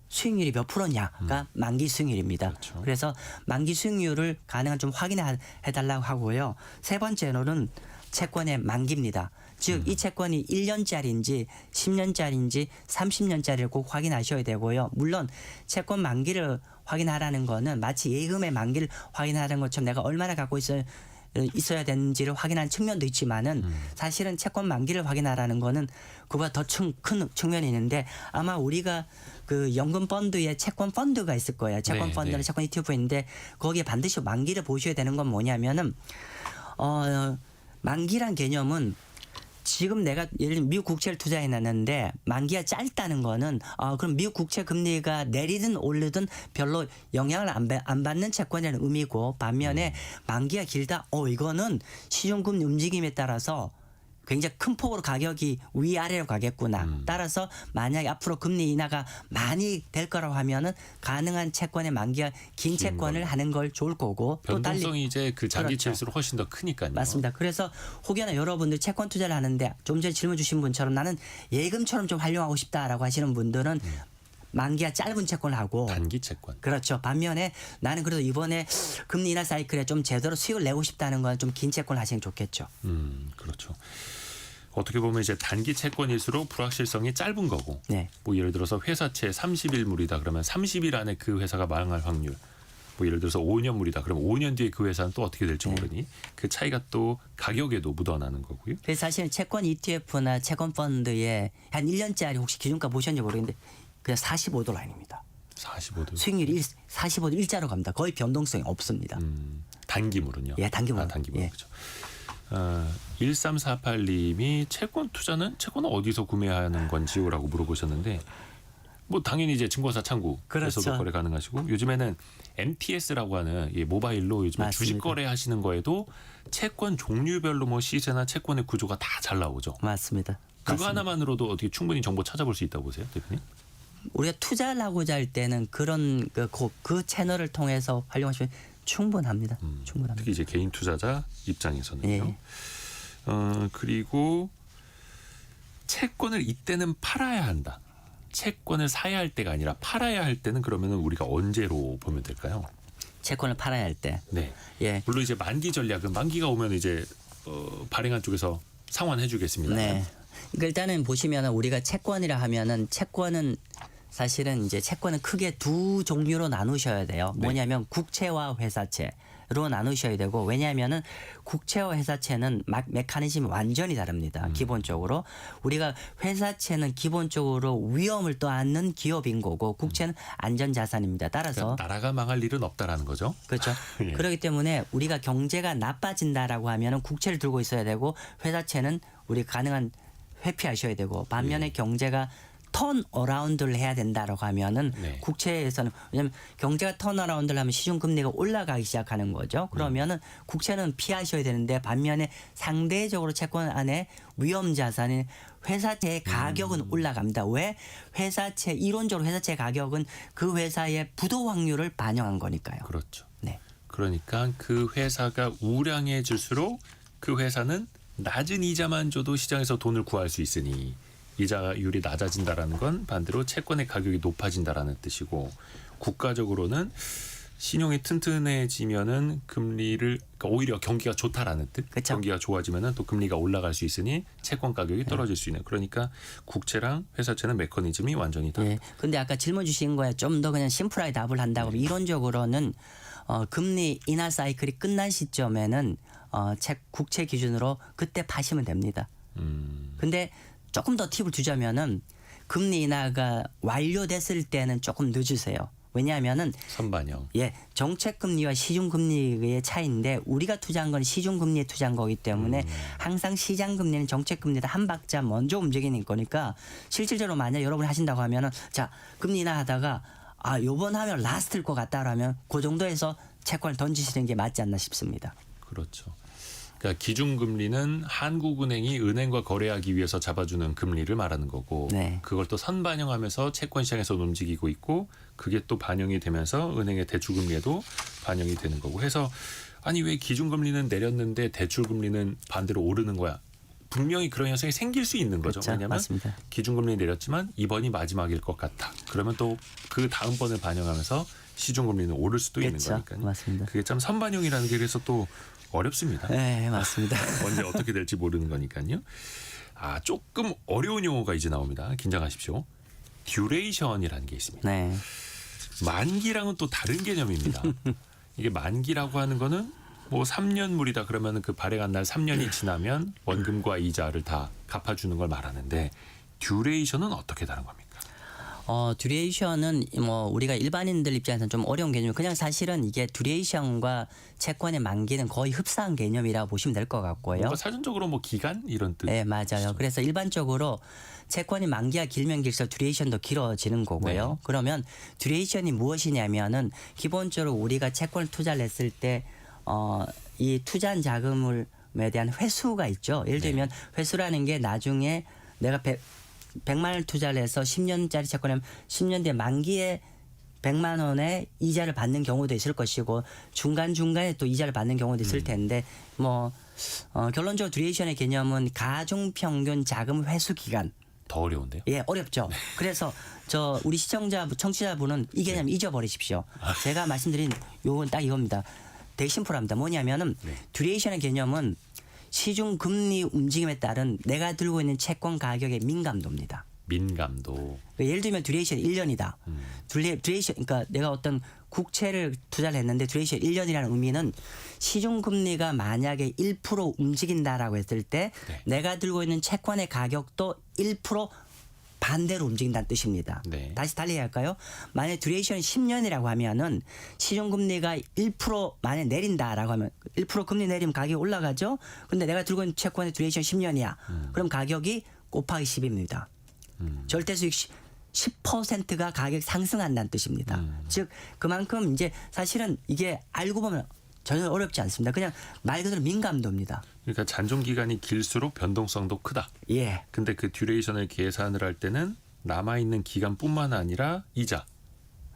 수익률이 몇 프로냐가 만기 수익률입니다. 그렇죠. 그래서 만기 수익률을 가능한 좀 확인해 달라고 하고요. 세 번째로는 채권의 만기입니다. 즉 이 채권이 1년짜리인지 10년짜리인지 30년짜리를 꼭 확인하셔야 되고요. 물론 채권 만기를 확인하라는 거는 마치 예금의 만기를 확인하는 것처럼 내가 얼마나 갖고 있어야 되는지를 확인하는 측면도 있지만은 사실은 채권 만기를 확인하라는 거는 그보다 더 큰 측면이 있는데 아마 우리가 그 연금 펀드에 채권 펀드가 있을 거예요. 채권 네, 펀드는 네. 채권 ETF 있는데 거기에 반드시 만기를 보셔야 되는 건 뭐냐면은 만기란 개념은 지금 내가 예를 들면 미국 국채를 투자해 놨는데 만기가 짧다는 거는 그럼 미국 국채 금리가 내리든 오르든 별로 영향을 안 받는 채권이라는 의미고 반면에 만기가 길다. 이거는 시중금리 움직임에 따라서 굉장히 큰 폭으로 가격이 위아래로 가겠구나. 따라서 만약에 앞으로 금리 인하가 많이 될 거라고 하면은 가능한 채권의 만기가 긴 채권을 하는 걸 좋을 거고 또 달리 변동성이 이제 그 장기 그렇죠. 채일수록 훨씬 더 크니까요. 맞습니다. 그래서 혹여나 여러분들 채권 투자를 하는데 좀 전에 질문 주신 분처럼 나는 예금처럼 좀 활용하고 싶다라고 하시는 분들은 만기가 짧은 채권을 하고 단기 채권. 그렇죠. 반면에 나는 그래도 이번에 금리 인하 사이클에 좀 제대로 수익을 내고 싶다는 건 좀 긴 채권을 하시는 게 좋겠죠. 그렇죠. 어떻게 보면 이제 단기 채권일수록 불확실성이 짧은 거고, 네. 뭐 예를 들어서 회사채 30일물이다 그러면 30일 안에 그 회사가 망할 확률, 뭐 예를 들어서 5년물이다 그러면 5년 뒤에 그 회사는 또 어떻게 될지 모르니 그 차이가 또 가격에도 묻어나는 거고요. 그래서 사실 채권 ETF나 채권 펀드에 한 1년짜리 혹시 기준가 보셨는지 모르겠는데 그냥 $45입니다. 45도. 수익률이 45도 일자로 갑니다. 거의 변동성이 없습니다. 단기물은요? 예, 단기물. 단기물. 예. 그렇죠. 1348님이 채권은 어디서 구매하는 건지요라고 물어보셨는데 뭐 당연히 이제 증권사 창구에서도 그렇죠. 거래 가능하시고 요즘에는 MTS라고 하는 이 모바일로 요즘에 맞습니다. 주식 거래 하시는 거에도 채권 종류별로 뭐 시세나 채권의 구조가 다 잘 나오죠. 맞습니다. 그거 맞습니다. 하나만으로도 어떻게 충분히 정보 찾아볼 수 있다고 보세요, 대표님? 우리가 투자를 하고자 할 때는 그런 그 채널을 통해서 활용하시면 충분합니다. 충분합니다. 특히 이제 개인 투자자 입장에서는요. 예. 그리고 채권을 이때는 팔아야 한다. 채권을 사야 할 때가 아니라 팔아야 할 때는 그러면은 우리가 언제로 보면 될까요? 채권을 팔아야 할 때. 네. 예. 물론 이제 만기 전략은 만기가 오면 이제 발행한 쪽에서 상환해 주겠습니다. 네. 그러니까 일단은 보시면은 우리가 채권이라 하면은 채권은 사실은 이제 채권은 크게 두 종류로 나누셔야 돼요. 네. 뭐냐면 국채와 회사채로 나누셔야 되고 왜냐하면은 국채와 회사채는 메커니즘이 완전히 다릅니다. 기본적으로 우리가 회사채는 기본적으로 위험을 떠안는 기업인 거고 국채는 안전자산입니다. 따라서 그러니까 나라가 망할 일은 없다라는 거죠. 그렇죠. 예. 그렇기 때문에 우리가 경제가 나빠진다라고 하면은 국채를 들고 있어야 되고 회사채는 우리 가능한 회피하셔야 되고 반면에 경제가 턴 어라운드를 해야 된다라고 하면은 네. 국채에서는 왜냐하면 경제가 턴 어라운드를 하면 시중 금리가 올라가기 시작하는 거죠. 그러면은 국채는 피하셔야 되는데 반면에 상대적으로 채권 안에 위험 자산인 회사채의 가격은 올라갑니다. 왜? 회사채 이론적으로 회사채 가격은 그 회사의 부도 확률을 반영한 거니까요. 그렇죠. 네. 그러니까 그 회사가 우량해질수록 그 회사는 낮은 이자만 줘도 시장에서 돈을 구할 수 있으니 이자율이 낮아진다라는 건 반대로 채권의 가격이 높아진다라는 뜻이고 국가적으로는 신용이 튼튼해지면은 금리를 그러니까 오히려 경기가 좋다라는 뜻. 그쵸. 경기가 좋아지면은 또 금리가 올라갈 수 있으니 채권 가격이 떨어질 수 있는. 그러니까 국채랑 회사채는 메커니즘이 완전히 다르다. 예. 근데 아까 질문 주신 거에 좀 더 그냥 심플하게 답을 한다고 하면 이론적으로는 금리 인하 사이클이 끝난 시점에는 국채 기준으로 그때 파시면 됩니다. 근데 조금 더 팁을 주자면은 금리 인하가 완료됐을 때는 조금 늦으세요. 왜냐하면은 선반영. 예, 정책 금리와 시중 금리의 차이인데 우리가 투자한 건 시중 금리에 투자한 거기 때문에 항상 시장 금리는 정책 금리보다 한 박자 먼저 움직이는 거니까 실질적으로 만약 여러분이 하신다고 하면은 자, 금리 인하 하다가 요번 하면 라스트일 것 같다라면 그 정도에서 채권을 던지시는 게 맞지 않나 싶습니다. 그렇죠. 그러니까 기준금리는 한국은행이 은행과 거래하기 위해서 잡아주는 금리를 말하는 거고 네. 그걸 또 선반영하면서 채권 시장에서 움직이고 있고 그게 또 반영이 되면서 은행의 대출금리에도 반영이 되는 거고 해서 아니 왜 기준금리는 내렸는데 대출금리는 반대로 오르는 거야. 분명히 그런 현상이 생길 수 있는 거죠. 그렇죠. 왜냐하면 맞습니다. 기준금리 내렸지만 이번이 마지막일 것 같다. 그러면 또 그 다음번을 반영하면서 시중금리는 오를 수도 있는 그렇죠. 거니까요. 맞습니다. 그게 참 선반영이라는 게 그래서 또 어렵습니다. 네, 맞습니다. 언제 어떻게 될지 모르는 거니까요. 조금 어려운 용어가 이제 나옵니다. 긴장하십시오. 듀레이션이라는 게 있습니다. 네. 만기랑은 또 다른 개념입니다. 이게 만기라고 하는 거는 뭐 3년물이다 그러면 그 발행한 날 3년이 지나면 원금과 이자를 다 갚아주는 걸 말하는데 듀레이션은 어떻게 다른 겁니까? 듀레이션은 뭐 우리가 일반인들 입장에서는 좀 어려운 개념이 그냥 사실은 이게 듀레이션과 채권의 만기는 거의 흡사한 개념이라고 보시면 될 것 같고요. 뭔가 사전적으로 뭐 기간 이런 뜻. 네, 맞아요. 그래서 일반적으로 채권이 만기가 길면 길수록 듀레이션도 길어지는 거고요. 네. 그러면 듀레이션이 무엇이냐면은 기본적으로 우리가 채권을 투자를 했을 때 이 투자한 자금에 대한 회수가 있죠. 예를 들면 회수라는 게 나중에 내가 100만 원을 투자를 해서 10년짜리 채권이면 10년 뒤에 만기에 100만 원의 이자를 받는 경우도 있을 것이고 중간중간에 또 이자를 받는 경우도 있을 텐데 결론적으로 듀레이션의 개념은 가중평균 자금 회수 기간. 더 어려운데요. 예, 어렵죠. 그래서 우리 청취자분은 이 개념 잊어버리십시오. 제가 말씀드린 요건 딱 이겁니다. 되게 심플합니다. 뭐냐면은 듀레이션의 개념은 시중 금리 움직임에 따른 내가 들고 있는 채권 가격의 민감도입니다. 민감도. 예를 들면 듀레이션 1년이다. 듀레이션 그러니까 내가 어떤 국채를 투자를 했는데 듀레이션 1년이라는 의미는 시중 금리가 만약에 1% 움직인다라고 했을 때 내가 들고 있는 채권의 가격도 1% 반대로 움직인다는 뜻입니다. 네. 다시 달리 할까요? 만약 듀레이션이 10년이라고 하면은 시중금리가 1% 만약 내린다라고 하면 1% 금리 내리면 가격이 올라가죠. 근데 내가 들고 있는 채권의 듀레이션 10년이야. 그럼 가격이 곱하기 10입니다. 절대 수익 10%가 가격 상승한다는 뜻입니다. 즉 그만큼 이제 사실은 이게 알고 보면 전혀 어렵지 않습니다. 그냥 말 그대로 민감도입니다. 그러니까 잔존 기간이 길수록 변동성도 크다. 예. 근데 그 듀레이션을 계산을 할 때는 남아 있는 기간뿐만 아니라 이자,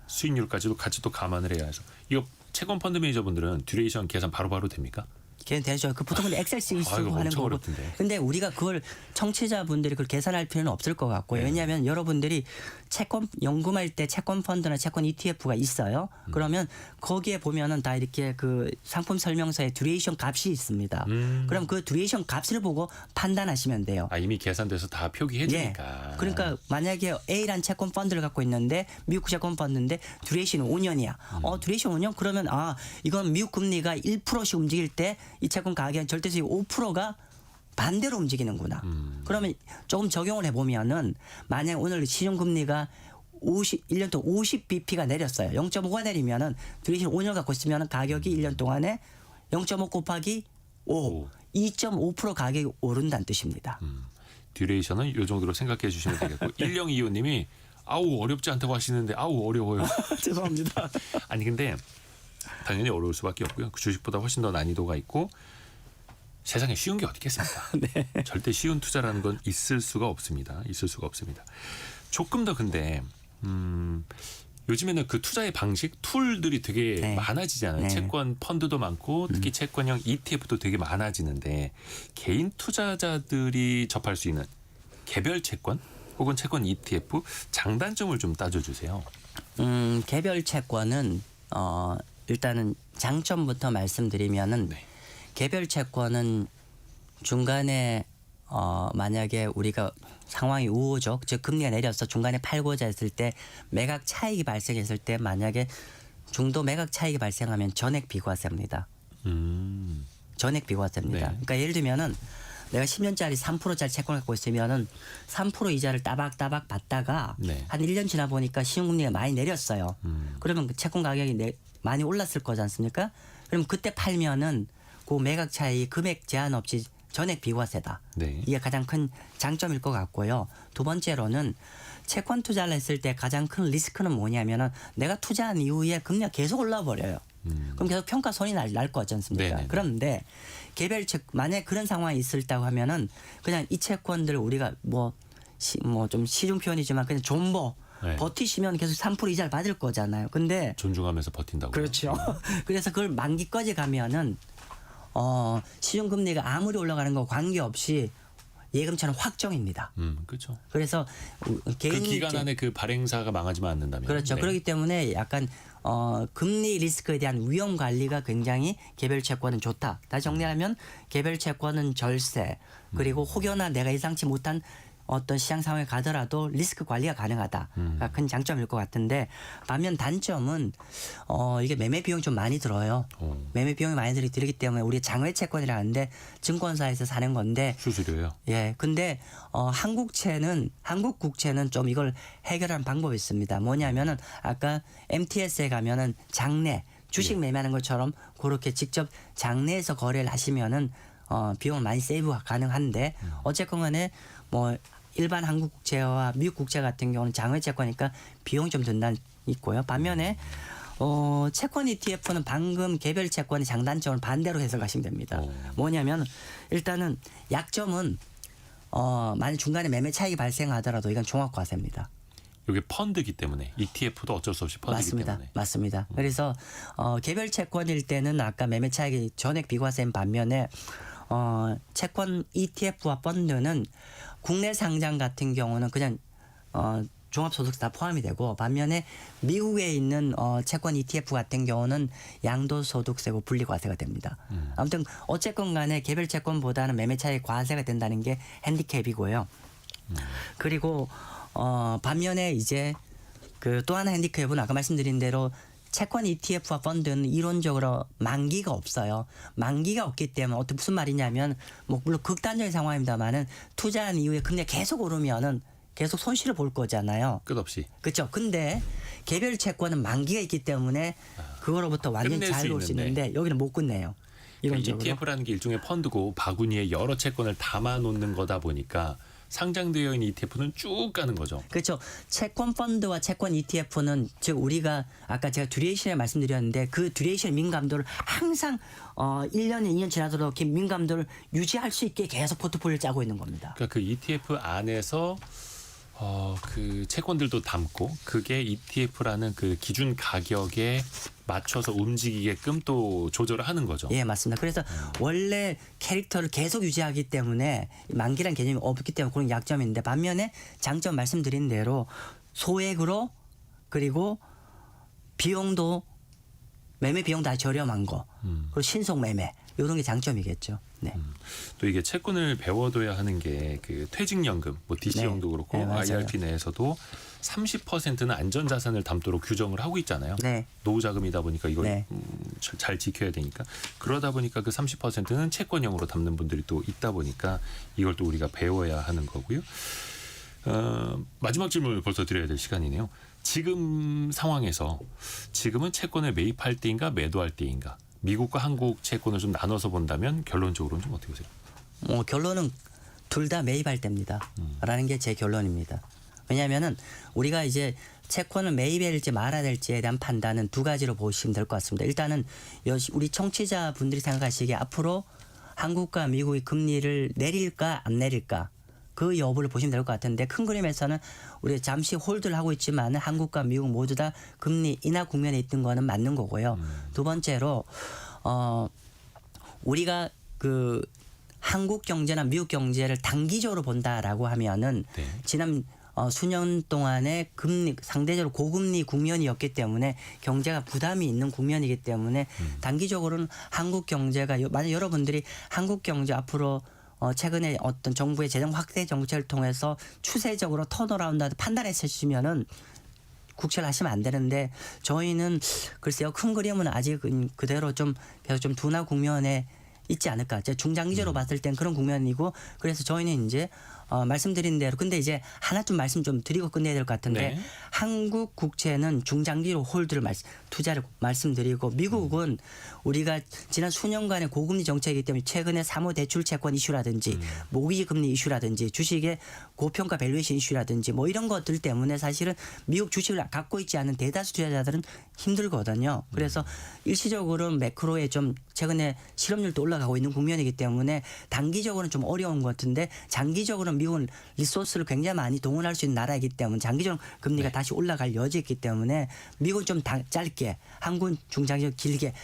수익률까지도 같이 또 감안을 해야 해서 이거 채권 펀드 매니저분들은 듀레이션 계산 바로바로 됩니까? 걔는 되죠. 그 보통 근데 엑셀 쓰고 이거 하는 엄청 거고. 어렵던데. 근데 우리가 그걸 청취자분들이 그걸 계산할 필요는 없을 것 같고요. 네. 왜냐하면 여러분들이 채권 연금할 때 채권 펀드나 채권 ETF가 있어요. 그러면 거기에 보면은 다 이렇게 그 상품 설명서에 듀레이션 값이 있습니다. 그럼 그 듀레이션 값을 보고 판단하시면 돼요. 아, 이미 계산돼서 다 표기해 예. 주니까. 그러니까 만약에 A란 채권 펀드를 갖고 있는데 미국 채권 펀드인데 듀레이션은 5년이야. 듀레이션 5년 그러면 이건 미국 금리가 1%씩 움직일 때 이 채권 가격은 절대 수익 5%가 반대로 움직이는구나. 그러면 조금 적용을 해보면은 만약 오늘 시중 금리가 1년 동안 50bp가 내렸어요. 0.5가 내리면은 듀레이션 5년 갖고 있으면 가격이 1년 동안에 0.5 곱하기 5, 2.5% 가격이 오른다는 뜻입니다. 듀레이션은 이 정도로 생각해 주시면 되겠고 1025님이 아우 어렵지 않다고 하시는데 아우 어려워요. 죄송합니다. 아니 근데 당연히 어려울 수밖에 없고요. 그 주식보다 훨씬 더 난이도가 있고 세상에 쉬운 게 어디 있겠습니까? 네. 절대 쉬운 투자라는 건 있을 수가 없습니다. 있을 수가 없습니다. 조금 더 근데 요즘에는 그 투자의 방식 툴들이 되게 네. 많아지잖아요. 네. 채권 펀드도 많고 특히 채권형 ETF도 되게 많아지는데 개인 투자자들이 접할 수 있는 개별 채권 혹은 채권 ETF 장단점을 좀 따져주세요. 개별 채권은 일단은 장점부터 말씀드리면은 네. 개별 채권은 중간에 만약에 우리가 상황이 우호적 즉 금리가 내려서 중간에 팔고자 했을 때 매각 차익이 발생했을 때 만약에 중도 매각 차익이 발생하면 전액 비과세입니다. 전액 비과세입니다. 네. 그러니까 예를 들면은 내가 10년짜리 3%짜리 채권을 갖고 있으면은 3% 이자를 따박따박 받다가 네. 한 1년 지나 보니까 신용금리가 많이 내렸어요. 그러면 그 채권 가격이 많이 올랐을 거지 않습니까? 그럼 그때 팔면은 그 매각 차익 금액 제한 없이 전액 비과세다. 네. 이게 가장 큰 장점일 것 같고요. 두 번째로는 채권 투자를 했을 때 가장 큰 리스크는 뭐냐면은 내가 투자한 이후에 금리가 계속 올라 버려요. 그럼 계속 평가 손이 날 거 같지 않습니까? 네네. 그런데 개별 채 만약 그런 상황이 있었다고 하면은 그냥 이 채권들 우리가 뭐 좀 시중 표현이지만 그냥 존버 네. 버티시면 계속 3% 이자를 받을 거잖아요. 근데 존중하면서 버틴다고요. 그렇죠. 그래서 그걸 만기까지 가면은 시중 금리가 아무리 올라가는 거 관계없이 예금처럼 확정입니다. 그렇죠. 그래서 개인 그 기간 안에 그 발행사가 망하지만 않는다면. 그렇죠. 네. 그렇기 때문에 약간 금리 리스크에 대한 위험 관리가 굉장히 개별 채권은 좋다. 다시 정리하면 개별 채권은 절세 그리고 혹여나 내가 예상치 못한 어떤 시장 상황에 가더라도 리스크 관리가 가능하다가 큰 장점일 것 같은데 반면 단점은 이게 매매 비용이 좀 많이 들어요. 매매 비용이 많이 들기 때문에 우리 장외 채권이라 하는데 증권사에서 사는 건데 수수료요. 예, 근데 한국 국채는 좀 이걸 해결하는 방법이 있습니다. 뭐냐면은 아까 MTS에 가면은 장내 주식 매매하는 것처럼 그렇게 직접 장내에서 거래를 하시면은 비용을 많이 세이브가 가능한데 어쨌건 간에 뭐 일반 한국 국채와 미국 국채 같은 경우는 장외 채권이니까 비용이 좀 든다는 있고요. 반면에 채권 ETF는 방금 개별 채권의 장단점을 반대로 해석하시면 됩니다. 뭐냐면 일단은 약점은 만약 중간에 매매 차익이 발생하더라도 이건 종합과세입니다. 이게 펀드기 때문에 ETF도 어쩔 수 없이 펀드기 맞습니다. 때문에. 맞습니다. 그래서 개별 채권일 때는 아까 매매 차익이 전액 비과세인 반면에 채권 ETF와 펀드는 국내 상장 같은 경우는 그냥 종합소득세 다 포함이 되고 반면에 미국에 있는 채권 ETF 같은 경우는 양도소득세고 분리과세가 됩니다. 아무튼 어쨌건 간에 개별 채권보다는 매매 차익 과세가 된다는 게 핸디캡이고요. 그리고 반면에 이제 그 또 하나 핸디캡은 아까 말씀드린 대로 채권 ETF와 펀드는 이론적으로 만기가 없어요. 만기가 없기 때문에 무슨 말이냐면 뭐 물론 극단적인 상황입니다만은 투자한 이후에 금리가 계속 오르면은 계속 손실을 볼 거잖아요. 끝없이. 그렇죠. 근데 개별 채권은 만기가 있기 때문에 그거로부터 완전히 끝낼 수 자유로울 수 있는데 여기는 못 끝내요. 그러니까 이론적으로. ETF라는 게 일종의 펀드고 바구니에 여러 채권을 담아 놓는 거다 보니까 상장되어 있는 ETF는 쭉 가는 거죠. 그렇죠. 채권 펀드와 채권 ETF는 즉 우리가 아까 제가 듀레이션에 말씀드렸는데 그 듀레이션 민감도를 항상 1년에 2년 지나도록 이렇게 민감도를 유지할 수 있게 계속 포트폴리오를 짜고 있는 겁니다. 그러니까 그 ETF 안에서 그 채권들도 담고 그게 ETF라는 그 기준 가격에 맞춰서 움직이게끔 또 조절을 하는 거죠. 예, 맞습니다. 그래서 원래 캐릭터를 계속 유지하기 때문에 만기란 개념이 없기 때문에 그런 약점인데 반면에 장점 말씀드린 대로 소액으로 그리고 비용도 매매 비용도 아주 저렴한 거 그리고 신속 매매 이런 게 장점이겠죠. 네. 또 이게 채권을 배워둬야 하는 게 그 퇴직연금, 뭐 DC형도 네. 그렇고 네, 맞아요. IRP 내에서도 30%는 안전자산을 담도록 규정을 하고 있잖아요. 네. 노후자금이다 보니까 이걸 네. 잘 지켜야 되니까 그러다 보니까 그 30%는 채권형으로 담는 분들이 또 있다 보니까 이걸 또 우리가 배워야 하는 거고요. 마지막 질문을 벌써 드려야 될 시간이네요. 지금 상황에서 지금은 채권을 매입할 때인가 매도할 때인가 미국과 한국 채권을 좀 나눠서 본다면 결론적으로는 좀 어떻게 보세요? 결론은 둘 다 매입할 때입니다. 라는 게 제 결론입니다. 왜냐하면은 우리가 이제 채권을 매입해야 될지 말아야 될지에 대한 판단은 두 가지로 보시면 될 것 같습니다. 일단은 우리 청취자분들이 생각하시기에 앞으로 한국과 미국이 금리를 내릴까 안 내릴까 그 여부를 보시면 될 것 같은데 큰 그림에서는 우리 잠시 홀드를 하고 있지만 한국과 미국 모두 다 금리 인하 국면에 있던 거는 맞는 거고요. 두 번째로 우리가 그 한국 경제나 미국 경제를 단기적으로 본다라고 하면은 네. 지난 수년 동안의 금리 상대적으로 고금리 국면이었기 때문에 경제가 부담이 있는 국면이기 때문에 단기적으로는 한국 경제가 만약 여러분들이 한국 경제 앞으로 최근에 어떤 정부의 재정 확대 정책을 통해서 추세적으로 턴어라운드 판단했으시면은 국채를 하시면 안 되는데 저희는 글쎄요 큰 그림은 아직 그대로 좀 계속 좀 둔화 국면에 있지 않을까. 중장기적으로 봤을 땐 그런 국면이고 그래서 저희는 이제 말씀드린 대로 근데 이제 하나 좀 말씀 좀 드리고 끝내야 될 것 같은데 네. 한국 국채는 중장기로 홀드를 투자를 말씀드리고 미국은 우리가 지난 수년간의 고금리 정책이기 때문에 최근에 사모대출채권 이슈라든지 모기지금리 이슈라든지 주식의 고평가 밸류에이션 이슈라든지 뭐 이런 것들 때문에 사실은 미국 주식을 갖고 있지 않은 대다수 투자자들은 힘들거든요. 그래서 일시적으로는 매크로에 좀 최근에 실업률도 올라가고 있는 국면이기 때문에 단기적으로는 좀 어려운 것 같은데 장기적으로는 미국은 리소스를 굉장히 많이 동원할 수 있는 나라이기 때문에 장기적으로 금리가 다시 올라갈 여지 있기 때문에 미국은 좀 짧게 한국은 중장기적 길게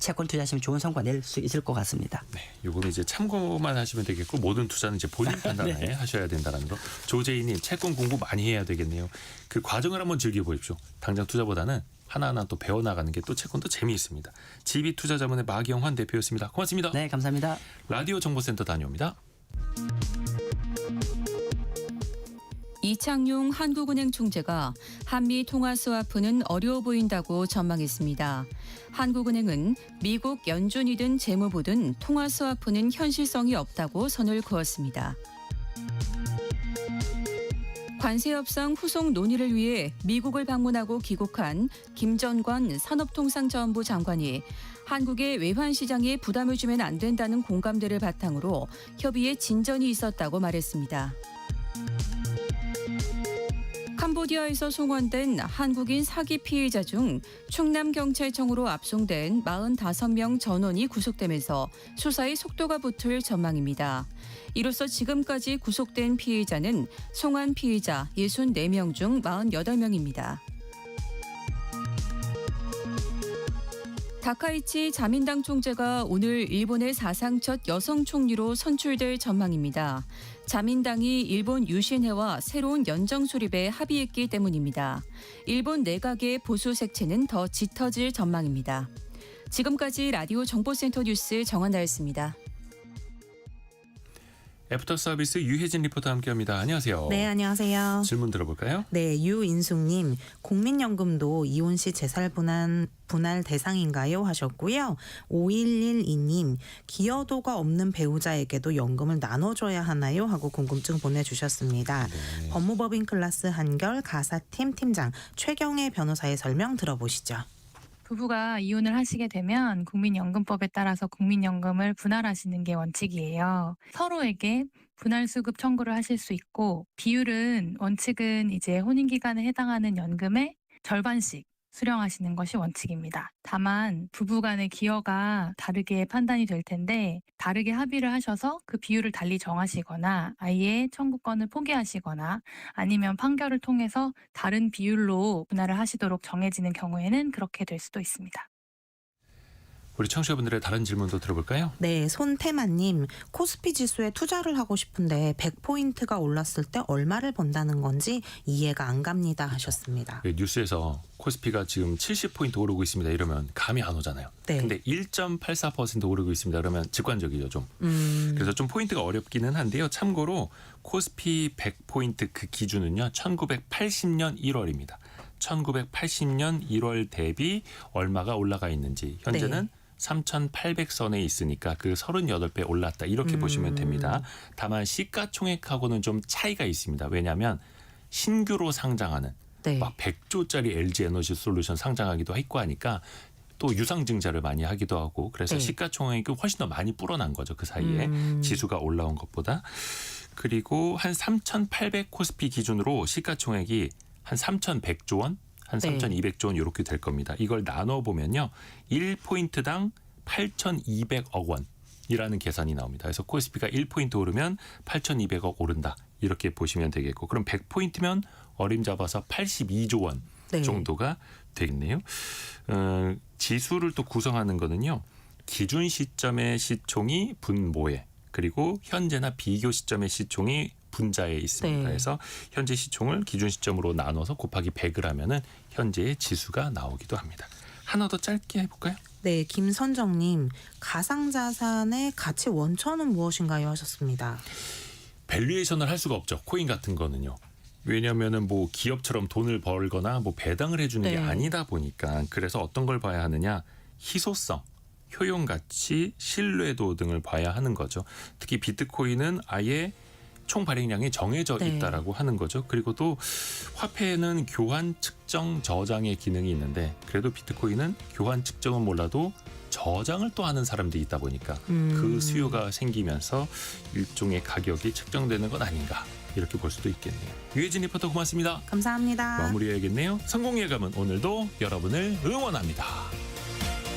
채권 투자하시면 좋은 성과 낼 수 있을 것 같습니다. 네, 요거는 이제 참고만 하시면 되겠고 모든 투자는 이제 본인 판단에 네. 하셔야 된다는 거. 조재희님 채권 공부 많이 해야 되겠네요. 그 과정을 한번 즐겨보십시오. 당장 투자보다는 하나하나 또 배워나가는 게 또 채권도 재미있습니다. GB투자자문의 마기영환 대표였습니다. 고맙습니다. 네, 감사합니다. 라디오 정보센터 다녀옵니다. 이창용 한국은행 총재가 한미 통화 스와프는 어려워 보인다고 전망했습니다. 한국은행은 미국 연준이든 재무부든 통화 스와프는 현실성이 없다고 선을 그었습니다. 관세 협상 후속 논의를 위해 미국을 방문하고 귀국한 김전관 산업통상자원부 장관이 한국의 외환 시장에 부담을 주면 안 된다는 공감대를 바탕으로 협의에 진전이 있었다고 말했습니다. 캄보디아에서 송환된 한국인 사기 피해자 중 충남경찰청으로 압송된 45명 전원이 구속되면서 수사의 속도가 붙을 전망입니다. 이로써 지금까지 구속된 피해자는 송환 피해자 64명 중 48명입니다. 다카이치 자민당 총재가 오늘 일본의 사상 첫 여성 총리로 선출될 전망입니다. 자민당이 일본 유신회와 새로운 연정 수립에 합의했기 때문입니다. 일본 내각의 보수 색채는 더 짙어질 전망입니다. 지금까지 라디오 정보센터 뉴스 정한나였습니다. 애프터 서비스 유혜진 리포터와 함께합니다. 안녕하세요. 네, 안녕하세요. 질문 들어볼까요? 네, 유인숙님, 국민연금도 이혼 시 재산 분할 대상인가요? 하셨고요. 5112님, 기여도가 없는 배우자에게도 연금을 나눠줘야 하나요? 하고 궁금증 보내주셨습니다. 네. 법무법인 클래스 한결 가사팀 팀장 최경애 변호사의 설명 들어보시죠. 부부가 이혼을 하시게 되면 국민연금법에 따라서 국민연금을 분할하시는 게 원칙이에요. 서로에게 분할수급 청구를 하실 수 있고 비율은 원칙은 이제 혼인기간에 해당하는 연금의 절반씩 수령하시는 것이 원칙입니다. 다만 부부 간의 기여가 다르게 판단이 될 텐데 다르게 합의를 하셔서 그 비율을 달리 정하시거나 아예 청구권을 포기하시거나 아니면 판결을 통해서 다른 비율로 분할을 하시도록 정해지는 경우에는 그렇게 될 수도 있습니다. 우리 청취자분들의 다른 질문도 들어볼까요? 네, 손태만님, 코스피 지수에 투자를 하고 싶은데 100포인트가 올랐을 때 얼마를 번다는 건지 이해가 안 갑니다 하셨습니다. 뉴스에서 코스피가 지금 70포인트 오르고 있습니다. 이러면 감이 안 오잖아요. 네. 근데 1.84% 오르고 있습니다. 그러면 직관적이죠, 좀. 그래서 좀 포인트가 어렵기는 한데요. 참고로 코스피 100포인트 그 기준은요. 1980년 1월입니다. 1980년 1월 대비 얼마가 올라가 있는지 현재는 네. 3,800선에 있으니까 그 38배 올랐다 이렇게 보시면 됩니다. 다만 시가총액하고는 좀 차이가 있습니다. 왜냐하면 신규로 상장하는 네. 막 100조짜리 LG에너지 솔루션 상장하기도 했고 하니까 또 유상증자를 많이 하기도 하고 그래서 네. 시가총액이 훨씬 더 많이 불어난 거죠. 그 사이에 지수가 올라온 것보다. 그리고 한 3,800 코스피 기준으로 시가총액이 한 3,100조 원, 한 네. 3,200조 원 이렇게 될 겁니다. 이걸 나눠보면요. 1포인트당 8,200억 원이라는 계산이 나옵니다. 그래서 코스피가 1포인트 오르면 8,200억 오른다. 이렇게 보시면 되겠고 그럼 100포인트면 어림잡아서 82조 원 네. 정도가 되겠네요. 지수를 또 구성하는 거는요. 기준 시점의 시총이 분모에 그리고 현재나 비교 시점의 시총이 분자에 있습니다. 네. 그래서 현재 시총을 기준 시점으로 나눠서 곱하기 100을 하면은 현재의 지수가 나오기도 합니다. 하나 더 짧게 해볼까요? 네, 김선정님, 가상자산의 가치 원천은 무엇인가요 하셨습니다. 밸류에이션을 할 수가 없죠. 코인 같은 거는요. 왜냐하면은 뭐 기업처럼 돈을 벌거나 뭐 배당을 해주는 게 네. 아니다 보니까 그래서 어떤 걸 봐야 하느냐 희소성, 효용 가치, 신뢰도 등을 봐야 하는 거죠. 특히 비트코인은 아예 총 발행량이 정해져 네. 있다라고 하는 거죠. 그리고 또 화폐는 교환 측정 저장의 기능이 있는데 그래도 비트코인은 교환 측정은 몰라도 저장을 또 하는 사람들이 있다 보니까 그 수요가 생기면서 일종의 가격이 측정되는 건 아닌가 이렇게 볼 수도 있겠네요. 유혜진 리포터 고맙습니다. 감사합니다. 마무리해야겠네요. 성공 예감은 오늘도 여러분을 응원합니다.